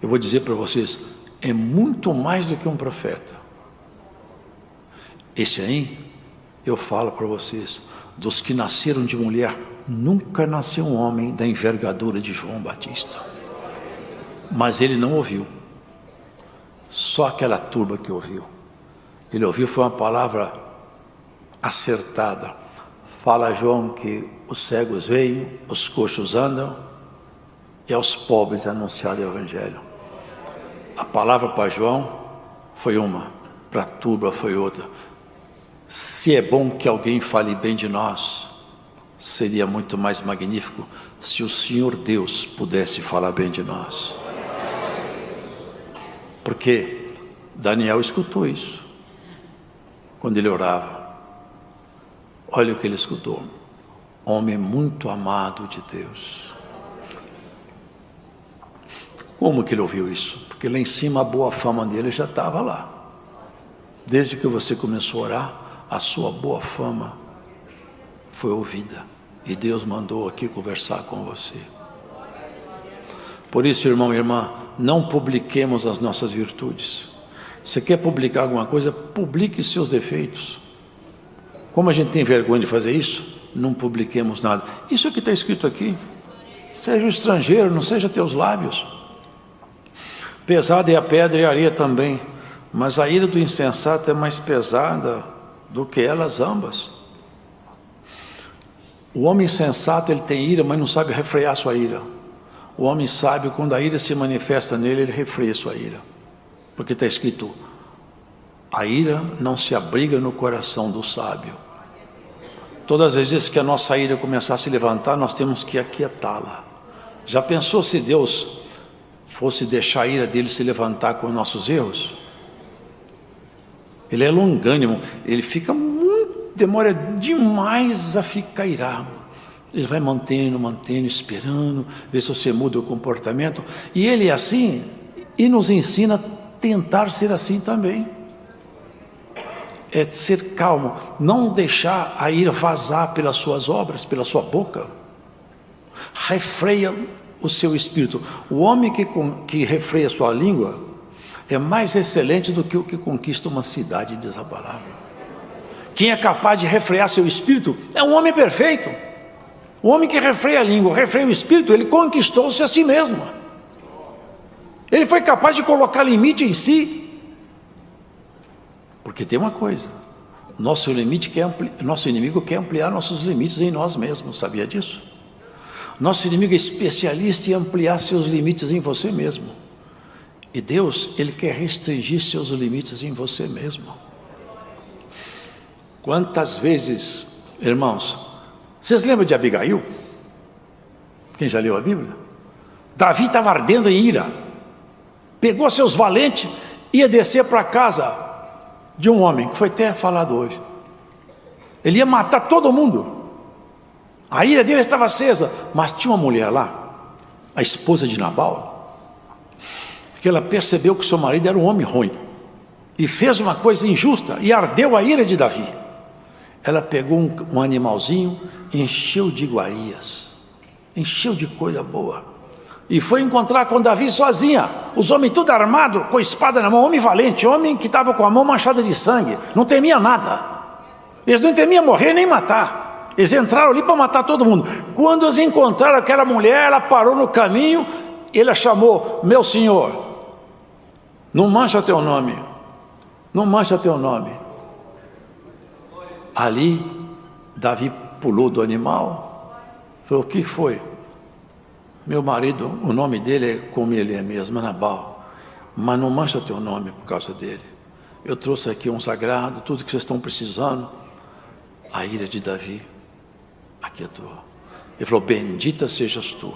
[SPEAKER 1] Eu vou dizer para vocês, é muito mais do que um profeta. Esse aí, eu falo para vocês, dos que nasceram de mulher, nunca nasceu um homem da envergadura de João Batista. Mas ele não ouviu. Só aquela turba que ouviu. Ele ouviu, foi uma palavra acertada. Fala João que os cegos veem, os coxos andam, e aos pobres é anunciado o Evangelho. A palavra para João foi uma, para a turba foi outra. Se é bom que alguém fale bem de nós, seria muito mais magnífico se o Senhor Deus pudesse falar bem de nós. Porque Daniel escutou isso quando ele orava. Olha o que ele escutou: homem muito amado de Deus. Como que ele ouviu isso? Porque lá em cima a boa fama dele já estava lá. Desde que você começou a orar, a sua boa fama foi ouvida. E Deus mandou aqui conversar com você. Por isso, irmão e irmã, não publiquemos as nossas virtudes. Você quer publicar alguma coisa? Publique seus defeitos. Como a gente tem vergonha de fazer isso, não publiquemos nada. Isso é o que está escrito aqui. Seja o estrangeiro, não seja teus lábios. Pesada é a pedra e a areia também, mas a ira do insensato é mais pesada do que elas ambas. O homem sensato, ele tem ira, mas não sabe refrear sua ira. O homem sábio, quando a ira se manifesta nele, ele refreia sua ira. Porque está escrito: a ira não se abriga no coração do sábio. Todas as vezes que a nossa ira começar a se levantar, nós temos que aquietá-la. Já pensou se Deus fosse deixar a ira dele se levantar com os nossos erros? Ele é longânimo, ele fica muito demora demais a ficar irado. Ele vai mantendo, esperando, ver se você muda o comportamento. E ele é assim, e nos ensina a tentar ser assim também. É ser calmo, não deixar a ira vazar pelas suas obras, pela sua boca. Refreia o seu espírito. O homem que refreia a sua língua é mais excelente do que o que conquista uma cidade, diz a palavra. Quem é capaz de refrear seu espírito é um homem perfeito. O homem que refreia a língua, refreia o espírito, ele conquistou-se a si mesmo. Ele foi capaz de colocar limite em si. Porque tem uma coisa, nosso inimigo quer ampliar nossos limites em nós mesmos, sabia disso? Nosso inimigo é especialista em ampliar seus limites em você mesmo. E Deus, Ele quer restringir seus limites em você mesmo. Quantas vezes, irmãos, vocês lembram de Abigail? Quem já leu a Bíblia? Davi estava ardendo em ira, pegou seus valentes, ia descer para a casa de um homem, que foi até falado hoje. Ele ia matar todo mundo. A ira dele estava acesa, mas tinha uma mulher lá, a esposa de Nabal, que ela percebeu que seu marido era um homem ruim, e fez uma coisa injusta, e ardeu a ira de Davi. Ela pegou um animalzinho, encheu de iguarias, encheu de coisa boa, e foi encontrar com Davi sozinha, os homens tudo armados, com a espada na mão, homem valente, homem que estava com a mão manchada de sangue, não temia nada, eles não temiam morrer nem matar, eles entraram ali para matar todo mundo. Quando eles encontraram aquela mulher, ela parou no caminho, ele a chamou, meu senhor, não mancha teu nome, não mancha teu nome. Ali, Davi pulou do animal, falou, o que foi? Meu marido, o nome dele é como ele é mesmo, Nabal, mas não mancha teu nome por causa dele. Eu trouxe aqui um sagrado, tudo que vocês estão precisando. A ira de Davi aquietou. Ele falou, bendita sejas tu,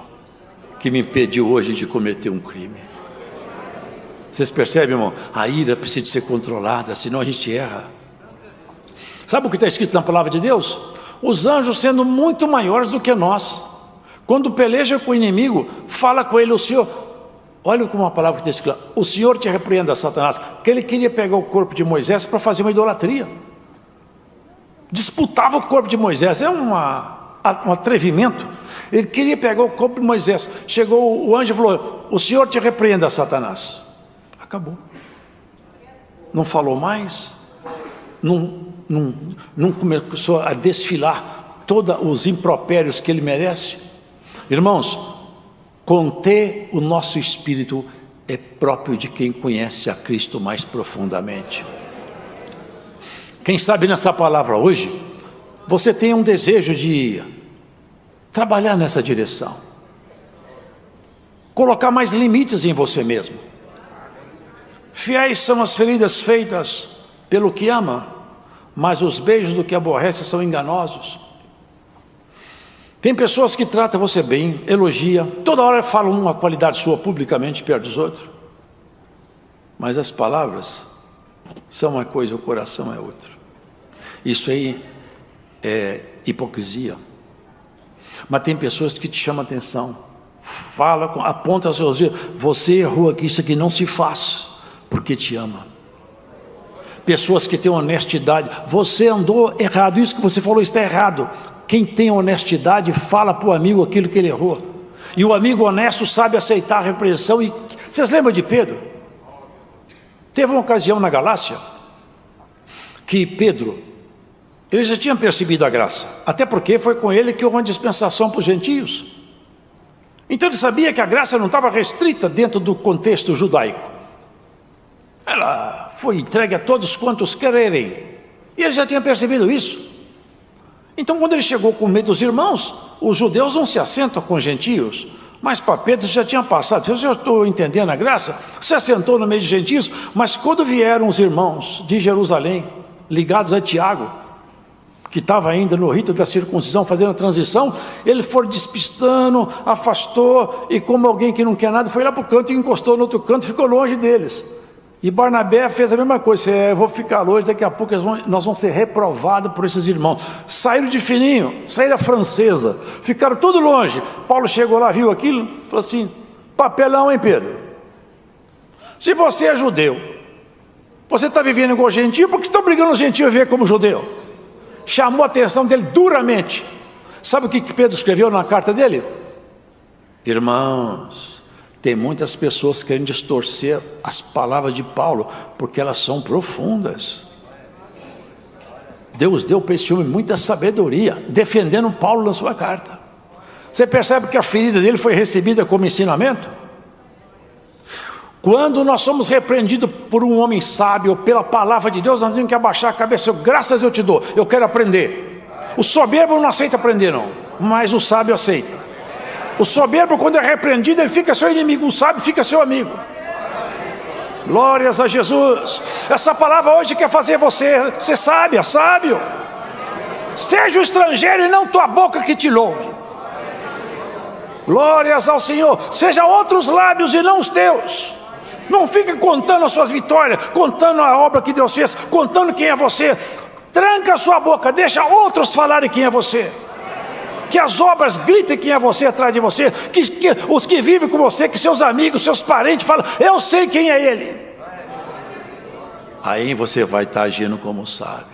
[SPEAKER 1] que me impediu hoje de cometer um crime. Vocês percebem, irmão? A ira precisa ser controlada, senão a gente erra. Sabe o que está escrito na palavra de Deus? Os anjos sendo muito maiores do que nós, quando peleja com o inimigo, fala com ele, o Senhor, olha como a palavra que está escrita, o Senhor te repreenda, Satanás, que ele queria pegar o corpo de Moisés para fazer uma idolatria, disputava o corpo de Moisés, é um atrevimento, ele queria pegar o corpo de Moisés, chegou o anjo e falou, o Senhor te repreenda, Satanás, acabou, não falou mais, não começou a desfilar todos os impropérios que ele merece. Irmãos, conter o nosso espírito é próprio de quem conhece a Cristo mais profundamente. Quem sabe nessa palavra hoje, você tem um desejo de trabalhar nessa direção, colocar mais limites em você mesmo. Fiéis são as feridas feitas pelo que ama, mas os beijos do que aborrece são enganosos. Tem pessoas que tratam você bem, elogia, toda hora falam uma qualidade sua publicamente perto dos outros, mas as palavras são uma coisa, o coração é outra. Isso aí é hipocrisia. Mas tem pessoas que te chamam a atenção, aponta aos seus dias, você errou aqui, isso aqui não se faz, porque te ama. Pessoas que têm honestidade, você andou errado, isso que você falou está errado. Quem tem honestidade fala para o amigo aquilo que ele errou, e o amigo honesto sabe aceitar a repreensão. E vocês lembram de Pedro? Teve uma ocasião na Galácia que Pedro, ele já tinha percebido a graça, até porque foi com ele que houve uma dispensação para os gentios. Então ele sabia que a graça não estava restrita dentro do contexto judaico, ela foi entregue a todos quantos quererem, e ele já tinha percebido isso. Então quando ele chegou com medo dos irmãos, os judeus não se assentam com os gentios, mas para Pedro já tinha passado, eu já estou entendendo a graça, se assentou no meio de gentios, mas quando vieram os irmãos de Jerusalém, ligados a Tiago, que estava ainda no rito da circuncisão, fazendo a transição, ele foi despistando, afastou, e como alguém que não quer nada, foi lá para o canto e encostou no outro canto, ficou longe deles.
[SPEAKER 2] E Barnabé fez a mesma coisa. Eu vou ficar longe, daqui a pouco nós vamos ser reprovados por esses irmãos. Saíram de fininho, saíram da francesa, ficaram tudo longe. Paulo chegou lá, viu aquilo, falou assim: papelão, hein, Pedro? Se você é judeu, você está vivendo igual gentio, por que estão brigando os gentios a viver como judeu? Chamou a atenção dele duramente. Sabe o que Pedro escreveu na carta dele? Irmãos, tem muitas pessoas querendo distorcer as palavras de Paulo, porque elas são profundas. Deus deu para esse homem muita sabedoria, defendendo Paulo na sua carta. Você percebe que a ferida dele foi recebida como ensinamento? Quando nós somos repreendidos por um homem sábio, pela palavra de Deus, nós temos que abaixar a cabeça. Graças eu te dou, eu quero aprender. O soberbo não aceita aprender não, mas o sábio aceita. O soberbo, quando é repreendido, ele fica seu inimigo. O sábio fica seu amigo. Glórias a Jesus. Essa palavra hoje quer fazer você ser sábia, sábio. Seja o estrangeiro e não tua boca que te louve. Glórias ao Senhor. Seja outros lábios e não os teus. Não fica contando as suas vitórias, contando a obra que Deus fez, contando quem é você. Tranca a sua boca, deixa outros falarem quem é você. Que as obras gritem quem é você atrás de você, que os que vivem com você, que seus amigos, seus parentes falam: eu sei quem é ele. Aí você vai estar agindo como sábio.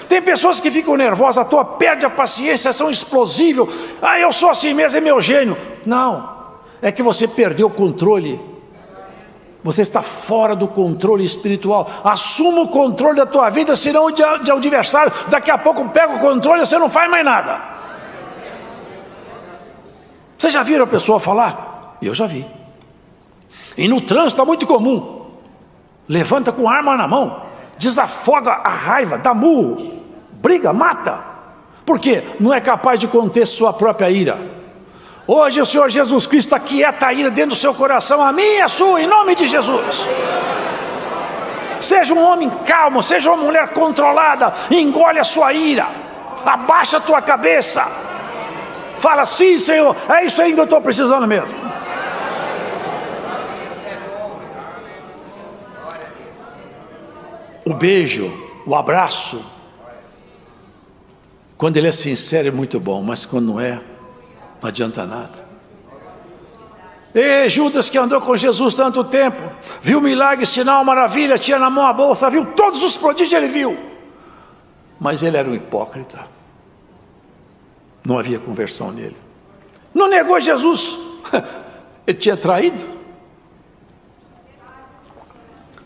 [SPEAKER 2] Tem pessoas que ficam nervosas à toa, perde a paciência, são explosíveis. Eu sou assim mesmo, é meu gênio. Não, é que você perdeu o controle. Você está fora do controle espiritual. Assuma o controle da tua vida, senão o adversário daqui a pouco pega o controle e você não faz mais nada. Vocês já viram a pessoa falar? Eu já vi. E no trânsito é muito comum. Levanta com arma na mão, desafoga a raiva, dá murro, briga, mata. Por quê? Não é capaz de conter sua própria ira. Hoje o Senhor Jesus Cristo aquieta a ira dentro do seu coração, a minha e a sua, em nome de Jesus. Seja um homem calmo, seja uma mulher controlada, engole a sua ira, abaixa a tua cabeça. Fala: sim, Senhor, é isso aí que eu estou precisando mesmo. O beijo, o abraço, quando ele é sincero é muito bom, mas quando não é, não adianta nada. E Judas, que andou com Jesus tanto tempo, viu milagre, sinal, maravilha, tinha na mão a bolsa, viu todos os prodígios, ele viu, mas ele era um hipócrita. Não havia conversão nele. Não negou Jesus. Ele tinha traído.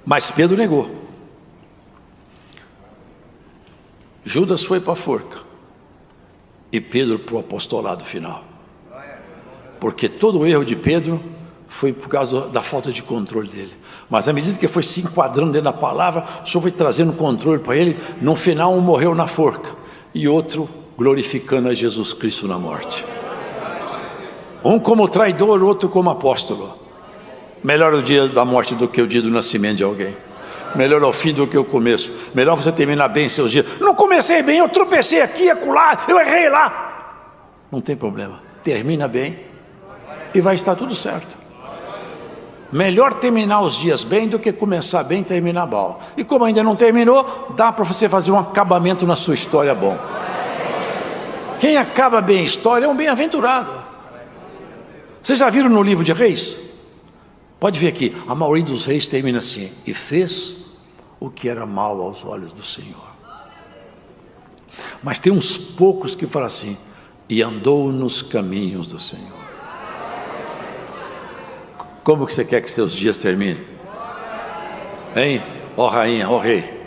[SPEAKER 2] Mas Pedro negou. Judas foi para a forca. E Pedro para o apostolado final. Porque todo o erro de Pedro foi por causa da falta de controle dele. Mas à medida que foi se enquadrando dentro da palavra, o Senhor foi trazendo controle para ele. No final, um morreu na forca e outro glorificando a Jesus Cristo na morte. Um como traidor, outro como apóstolo. Melhor o dia da morte do que o dia do nascimento de alguém. Melhor o fim do que o começo. Melhor você terminar bem seus dias. Não comecei bem, eu tropecei aqui, acolá, eu errei lá. Não tem problema, termina bem e vai estar tudo certo. Melhor terminar os dias bem do que começar bem e terminar mal. E como ainda não terminou, dá para você fazer um acabamento na sua história bom. Quem acaba bem a história é um bem-aventurado. Vocês já viram no livro de Reis? Pode ver aqui, a maioria dos reis termina assim: e fez o que era mal aos olhos do Senhor. Mas tem uns poucos que falam assim: e andou nos caminhos do Senhor. Como que você quer que seus dias terminem? Hein? Ó rainha, ó rei.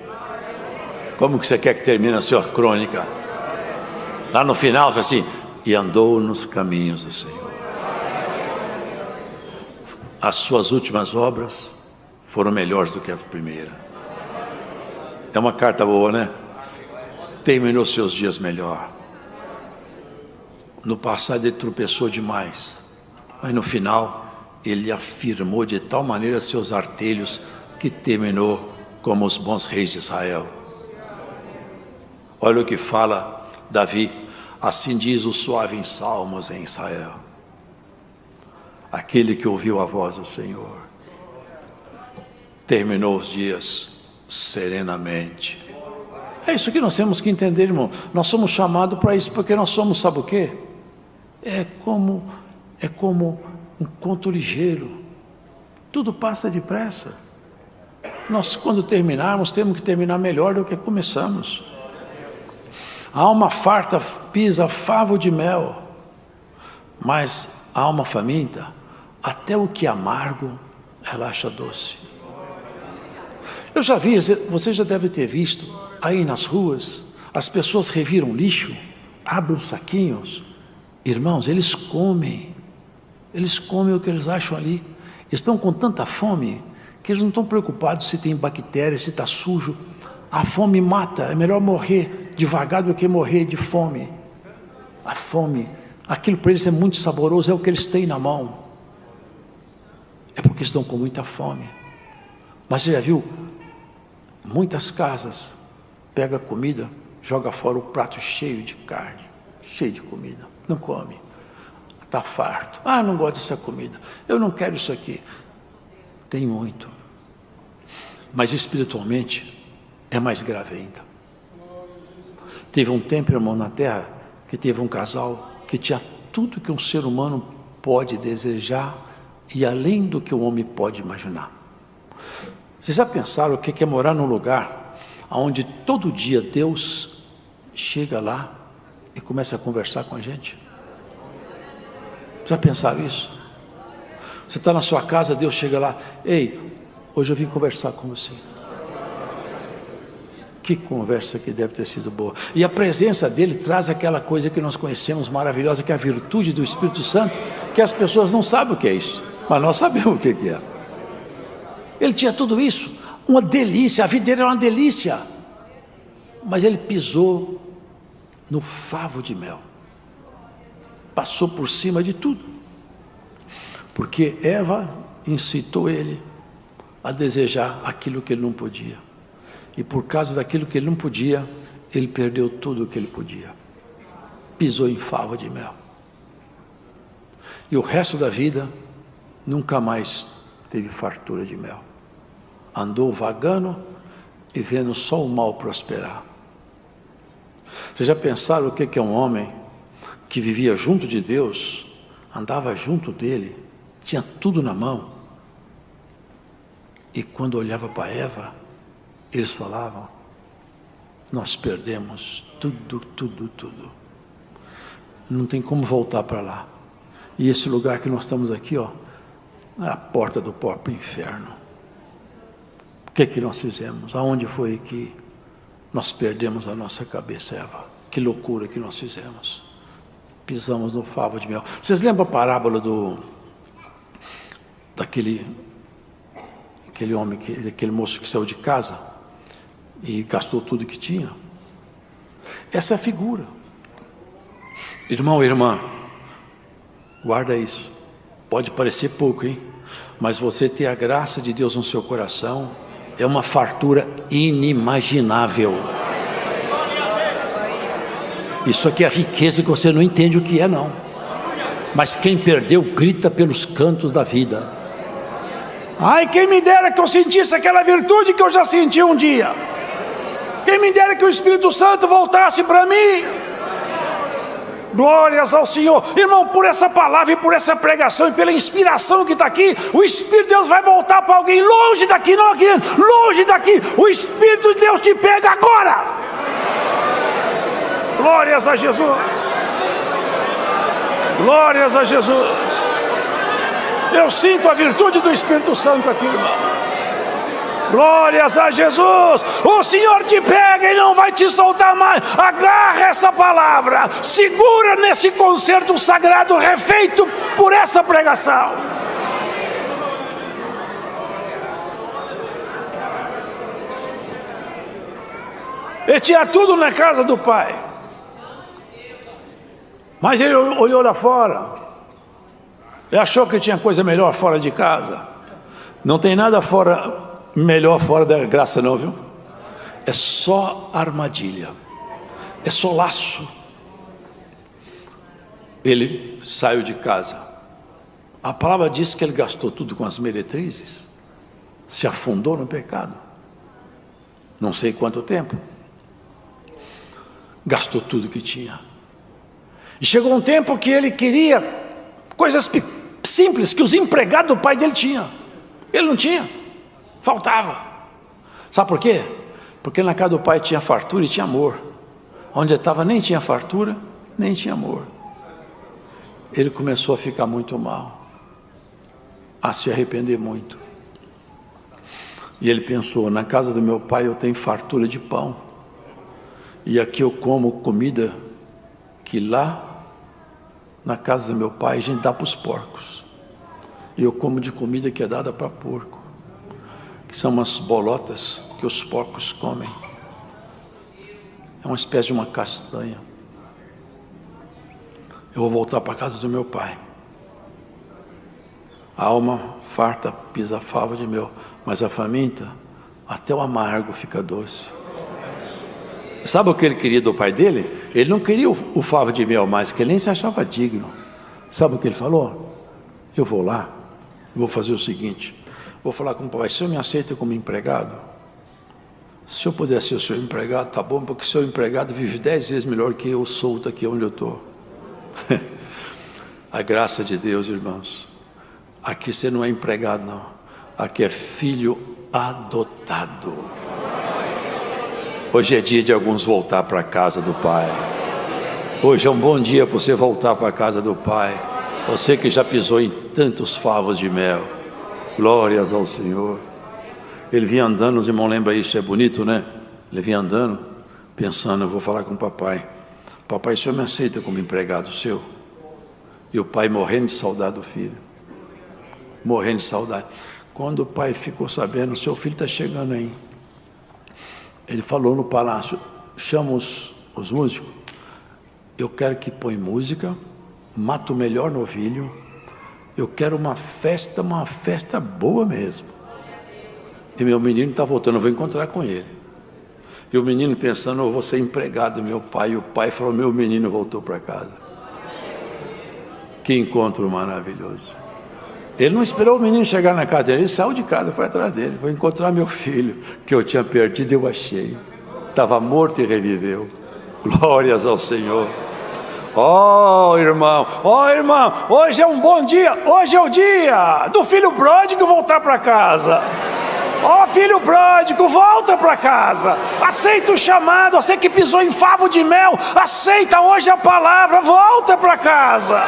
[SPEAKER 2] Como que você quer que termine a sua crônica? Lá no final, assim: e andou nos caminhos do Senhor. As suas últimas obras foram melhores do que a primeira. É uma carta boa, né? Terminou seus dias melhor. No passado ele tropeçou demais, mas no final ele afirmou de tal maneira seus artelhos que terminou como os bons reis de Israel. Olha o que fala Davi: assim diz o suave em Salmos em Israel, aquele que ouviu a voz do Senhor. terminou os dias serenamente. É isso que nós temos que entender, irmão. Nós somos chamados para isso, porque nós somos, sabe o quê? É como um conto ligeiro. Tudo passa depressa. Nós, quando terminarmos, temos que terminar melhor do que começamos. A alma farta pisa favo de mel, mas a alma faminta, até o que é amargo, ela acha doce. Eu já vi, você já deve ter visto, aí nas ruas, as pessoas reviram lixo, abrem os saquinhos. Irmãos, eles comem o que eles acham ali. Eles estão com tanta fome, que eles não estão preocupados se tem bactéria, se está sujo. A fome mata, é melhor morrer devagar do que morrer de fome. A fome, aquilo para eles é muito saboroso, é o que eles têm na mão. É porque estão com muita fome. Mas você já viu? Muitas casas, pega comida, joga fora o prato cheio de carne, cheio de comida, não come. Está farto. Ah, não gosto dessa comida, eu não quero isso aqui. Tem muito. Mas espiritualmente é mais grave ainda. Teve um tempo, irmão, na terra, que teve um casal que tinha tudo que um ser humano pode desejar e além do que o homem pode imaginar. Vocês já pensaram o que é morar num lugar onde todo dia Deus chega lá e começa a conversar com a gente? Já pensaram isso? Você está na sua casa, Deus chega lá, ei, hoje eu vim conversar com você. Que conversa que deve ter sido boa. E a presença dele traz aquela coisa que nós conhecemos maravilhosa, que é a virtude do Espírito Santo, que as pessoas não sabem o que é isso, mas nós sabemos o que é. Ele tinha tudo isso, uma delícia, a vida dele era uma delícia, mas ele pisou no favo de mel, passou por cima de tudo, porque Eva incitou ele a desejar aquilo que ele não podia, e por causa daquilo que ele não podia, ele perdeu tudo o que ele podia, pisou em favo de mel, e o resto da vida nunca mais teve fartura de mel. Andou vagando e vendo só o mal prosperar. Vocês já pensaram o que é um homem que vivia junto de Deus, andava junto dele, tinha tudo na mão, e quando olhava para Eva, eles falavam, nós perdemos tudo, tudo, tudo. Não tem como voltar para lá. E esse lugar que nós estamos aqui, ó, é a porta do próprio inferno. O que nós fizemos? Aonde foi que nós perdemos a nossa cabeça, Eva? Que loucura que nós fizemos. Pisamos no favo de mel. Vocês lembram a parábola daquele homem, daquele moço que saiu de casa e gastou tudo que tinha? Essa é a figura. Irmão, irmã, guarda isso. Pode parecer pouco, hein? Mas você ter a graça de Deus no seu coração é uma fartura inimaginável. Isso aqui é riqueza que você não entende o que é, não. Mas quem perdeu grita pelos cantos da vida. Ai, quem me dera que eu sentisse aquela virtude que eu já senti um dia. Quem me dera que o Espírito Santo voltasse para mim. Glórias ao Senhor. Irmão, por essa palavra e por essa pregação e pela inspiração que está aqui, o Espírito de Deus vai voltar para alguém longe daqui, não aqui, longe daqui. O Espírito de Deus te pega agora. Glórias a Jesus. Glórias a Jesus. Eu sinto a virtude do Espírito Santo aqui, irmão. Glórias a Jesus. O Senhor te pega e não vai te soltar mais. Agarra essa palavra, segura nesse concerto sagrado refeito por essa pregação. Ele tinha tudo na casa do pai, mas ele olhou lá fora e achou que tinha coisa melhor fora de casa. Não tem nada melhor fora da graça, não, viu? É só armadilha, é só laço. Ele saiu de casa. A palavra diz que ele gastou tudo com as meretrizes. se afundou no pecado. Não sei quanto tempo. Gastou tudo que tinha. E chegou um tempo que ele queria coisas simples que os empregados do pai dele tinham. Ele não tinha. Faltava. Sabe por quê? Porque na casa do pai tinha fartura e tinha amor. Onde ele estava nem tinha fartura, nem tinha amor. Ele começou a ficar muito mal, a se arrepender muito. E ele pensou, na casa do meu pai eu tenho fartura de pão, e aqui eu como comida que lá na casa do meu pai a gente dá para os porcos, e eu como de comida que é dada para porco, que são umas bolotas que os porcos comem. É uma espécie de uma castanha. Eu vou voltar para a casa do meu pai. A alma farta pisa favo de mel, mas a faminta, até o amargo fica doce. Sabe o que ele queria do pai dele? Ele não queria o favo de mel mais, que ele nem se achava digno. Sabe o que ele falou? Eu vou lá, vou fazer o seguinte, vou falar com o pai, o senhor me aceita como empregado? Se eu puder ser o seu empregado, tá bom, porque o seu empregado vive 10 vezes melhor que eu solto aqui onde eu estou. A graça de Deus, irmãos. Aqui você não é empregado, não. Aqui é filho adotado. Hoje é dia de alguns voltar para a casa do Pai. Hoje é um bom dia para você voltar para a casa do Pai. Você que já pisou em tantos favos de mel. Glórias ao Senhor. Ele vinha andando, os irmãos lembram isso, é bonito, né? Ele vinha andando, pensando, eu vou falar com o papai. Papai, o senhor me aceita como empregado seu? E o pai morrendo de saudade do filho. Morrendo de saudade. Quando o pai ficou sabendo, seu filho está chegando aí. Ele falou no palácio, chama os músicos. Eu quero que põe música, mata o melhor novilho. Eu quero uma festa boa mesmo. E meu menino está voltando, eu vou encontrar com ele. E o menino pensando, eu vou ser empregado do meu pai. E o pai falou, meu menino voltou para casa. Que encontro maravilhoso. Ele não esperou o menino chegar na casa dele, ele saiu de casa, foi atrás dele. Vou encontrar meu filho, que eu tinha perdido, eu achei. Estava morto e reviveu. Glórias ao Senhor. Oh irmão, hoje é um bom dia. Hoje é o dia do filho pródigo voltar para casa. Ó filho pródigo, volta para casa. Aceita o chamado, você que pisou em favo de mel, aceita hoje a palavra, volta para casa.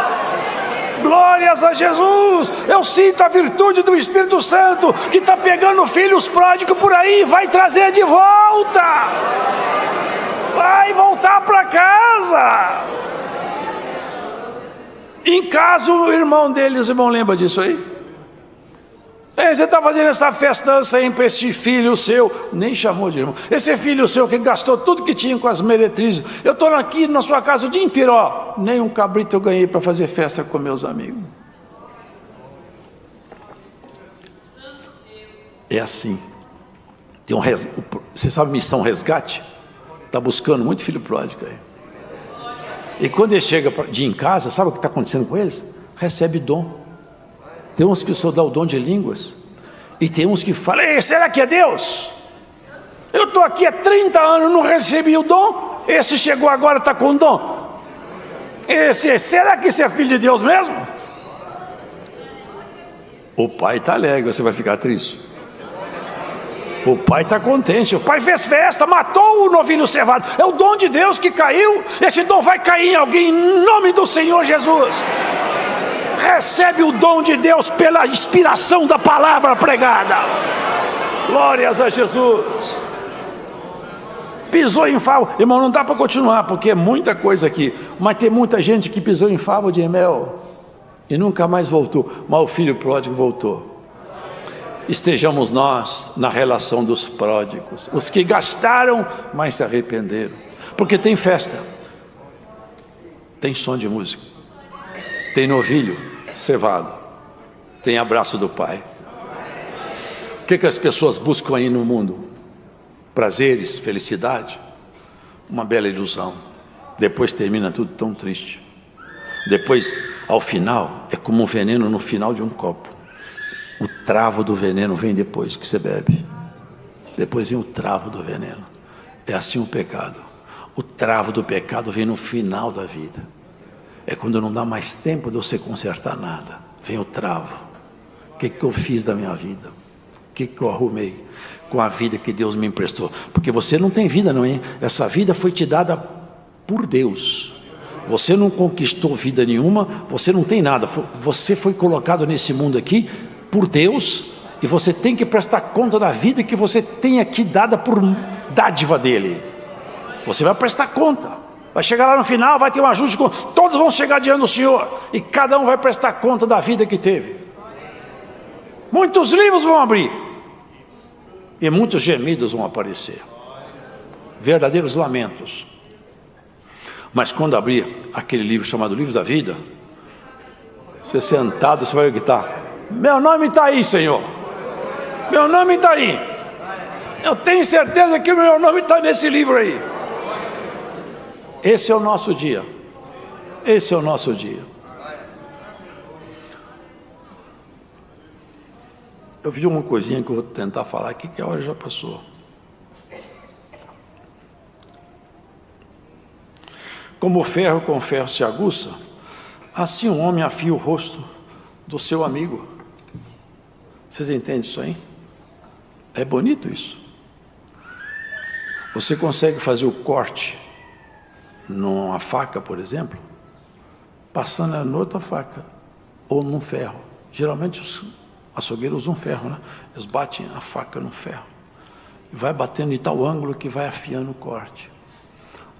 [SPEAKER 2] Glórias a Jesus. Eu sinto a virtude do Espírito Santo que está pegando filhos pródigos por aí, vai trazer de volta. Vai voltar para casa. Em casa o irmão deles, o irmão lembra disso aí? Você está fazendo essa festança aí para esse filho seu, nem chamou de irmão, esse filho seu que gastou tudo que tinha com as meretrizes. Eu estou aqui na sua casa o dia inteiro, ó, nem um cabrito eu ganhei para fazer festa com meus amigos. É assim. Tem você sabe missão resgate? Está buscando muito filho pródigo aí. E quando ele chega em casa, sabe o que está acontecendo com eles? Recebe dom. Tem uns que só dá o dom de línguas. E tem uns que falam, será que é Deus? Eu estou aqui há 30 anos, não recebi o dom. Esse chegou agora, está com o dom. Será que esse é filho de Deus mesmo? O pai está alegre, você vai ficar triste. O pai está contente, o pai fez festa, matou o novilho cevado. É o dom de Deus que caiu. Esse dom vai cair em alguém em nome do Senhor Jesus. Recebe o dom de Deus pela inspiração da palavra pregada. Glórias a Jesus. Pisou em favo. Irmão, não dá para continuar, porque é muita coisa aqui. Mas tem muita gente que pisou em favo de mel e nunca mais voltou. Mas o filho pródigo voltou. Estejamos nós na relação dos pródigos, os que gastaram, mas se arrependeram. Porque tem festa, tem som de música, tem novilho cevado, tem abraço do pai. O que as pessoas buscam aí no mundo? Prazeres, felicidade, uma bela ilusão. Depois termina tudo tão triste. Depois, ao final, é como um veneno no final de um copo. O travo do veneno vem depois que você bebe. Depois vem o travo do veneno. É assim o pecado. O travo do pecado vem no final da vida. É quando não dá mais tempo de você consertar nada. Vem o travo. O que eu fiz da minha vida? O que eu arrumei com a vida que Deus me emprestou? Porque você não tem vida não, hein? Essa vida foi te dada por Deus. Você não conquistou vida nenhuma, você não tem nada. Você foi colocado nesse mundo aqui por Deus, e você tem que prestar conta da vida que você tem aqui dada por dádiva dele. Você vai prestar conta. Vai chegar lá no final, vai ter um ajuste, todos vão chegar diante do Senhor, e cada um vai prestar conta da vida que teve. Muitos livros vão abrir, e muitos gemidos vão aparecer, verdadeiros lamentos. Mas quando abrir aquele livro chamado Livro da Vida, você sentado, você vai gritar: meu nome está aí, Senhor, meu nome está aí, eu tenho certeza que o meu nome está nesse livro aí. Esse é o nosso dia. Esse é o nosso dia. Eu vi uma coisinha que eu vou tentar falar aqui, que a hora já passou. Como o ferro com ferro se aguça, assim um homem afia o rosto do seu amigo. Vocês entendem isso aí? É bonito isso. Você consegue fazer o corte numa faca, por exemplo, passando ela noutra faca, ou num ferro. Geralmente os açougueiros usam ferro, né? Eles batem a faca no ferro, e vai batendo em tal ângulo que vai afiando o corte.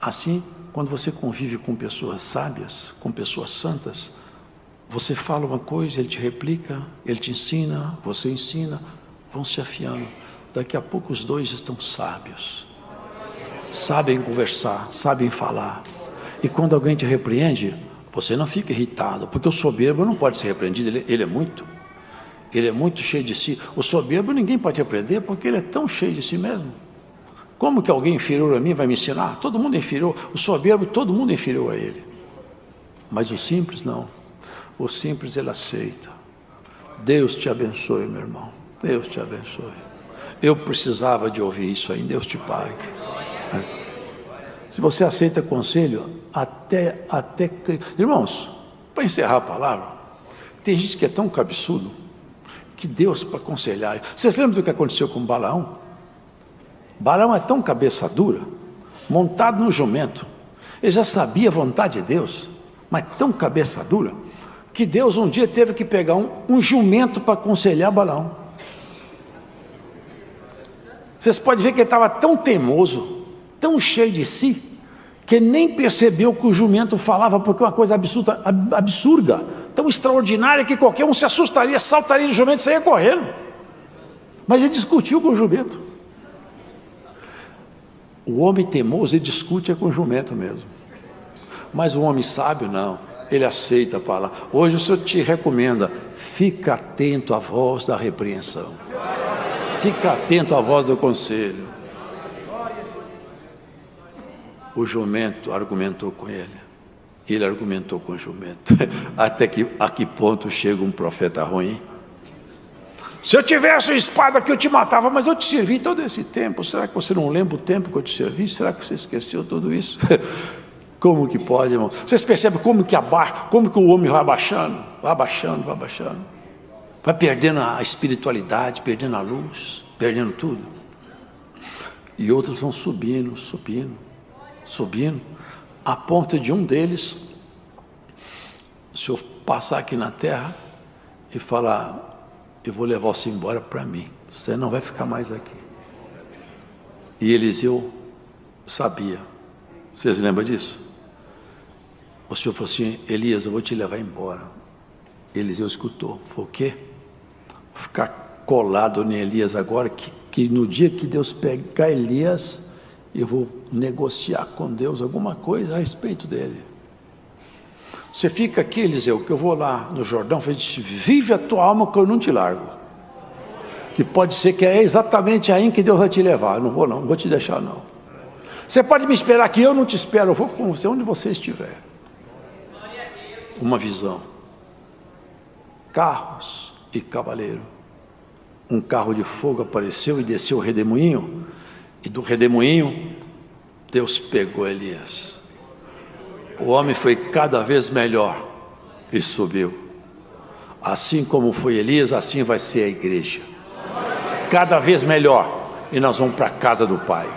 [SPEAKER 2] Assim, quando você convive com pessoas sábias, com pessoas santas, você fala uma coisa, ele te replica, ele te ensina, você ensina, vão se afiando. Daqui a pouco os dois estão sábios, sabem conversar, sabem falar. E quando alguém te repreende, você não fica irritado, porque o soberbo não pode ser repreendido, ele é muito cheio de si. O soberbo ninguém pode repreender, porque ele é tão cheio de si mesmo. Como que alguém inferior a mim vai me ensinar? Todo mundo é inferior. O soberbo, todo mundo é inferior a ele. Mas o simples não. O simples ele aceita. Deus te abençoe, meu irmão. Deus te abençoe. Eu precisava de ouvir isso aí. Deus te pague. Se você aceita conselho, até irmãos, para encerrar a palavra, tem gente que é tão cabeçudo que Deus para aconselhar. Vocês lembram do que aconteceu com Balaão? Balaão é tão cabeça dura, montado no jumento. Ele já sabia a vontade de Deus, mas tão cabeça dura, que Deus um dia teve que pegar um jumento para aconselhar Balaão. Vocês podem ver que ele estava tão teimoso, tão cheio de si, que nem percebeu que o jumento falava, porque é uma coisa absurda, tão extraordinária, que qualquer um se assustaria, saltaria do jumento e saia correndo. Mas ele discutiu com o jumento. O homem teimoso, ele discute com o jumento mesmo. Mas o homem sábio, não. Ele aceita a palavra. Hoje o Senhor te recomenda, fica atento à voz da repreensão. Fica atento à voz do conselho. O jumento argumentou com ele. Ele argumentou com o jumento. Até que a que ponto chega um profeta ruim? Se eu tivesse uma espada aqui eu te matava, mas eu te servi todo esse tempo. Será que você não lembra o tempo que eu te servi? Será que você esqueceu tudo isso? Como que pode, irmão? Vocês percebem como que o homem vai abaixando? Vai abaixando, vai abaixando. Vai perdendo a espiritualidade, perdendo a luz, perdendo tudo. E outros vão subindo, a ponto de um deles, o Senhor passar aqui na terra e falar: eu vou levar você embora para mim, você não vai ficar mais aqui. E Eliseu sabia. Vocês lembram disso? O Senhor falou assim: Elias, eu vou te levar embora. Eliseu escutou. Falou: o quê? Vou ficar colado em Elias agora, que no dia que Deus pegar Elias, eu vou negociar com Deus alguma coisa a respeito dele. Você fica aqui, Eliseu, que eu vou lá no Jordão. Falei: vive a tua alma que eu não te largo. Que pode ser que é exatamente aí que Deus vai te levar. Eu não vou te deixar não. Você pode me esperar aqui, eu não te espero, eu vou com você onde você estiver. Uma visão. Carros e cavaleiro um carro de fogo apareceu e desceu o redemoinho, e do redemoinho Deus pegou Elias. O homem foi cada vez melhor e subiu. Assim como foi Elias, assim vai ser a igreja, cada vez melhor, e nós vamos para a casa do Pai.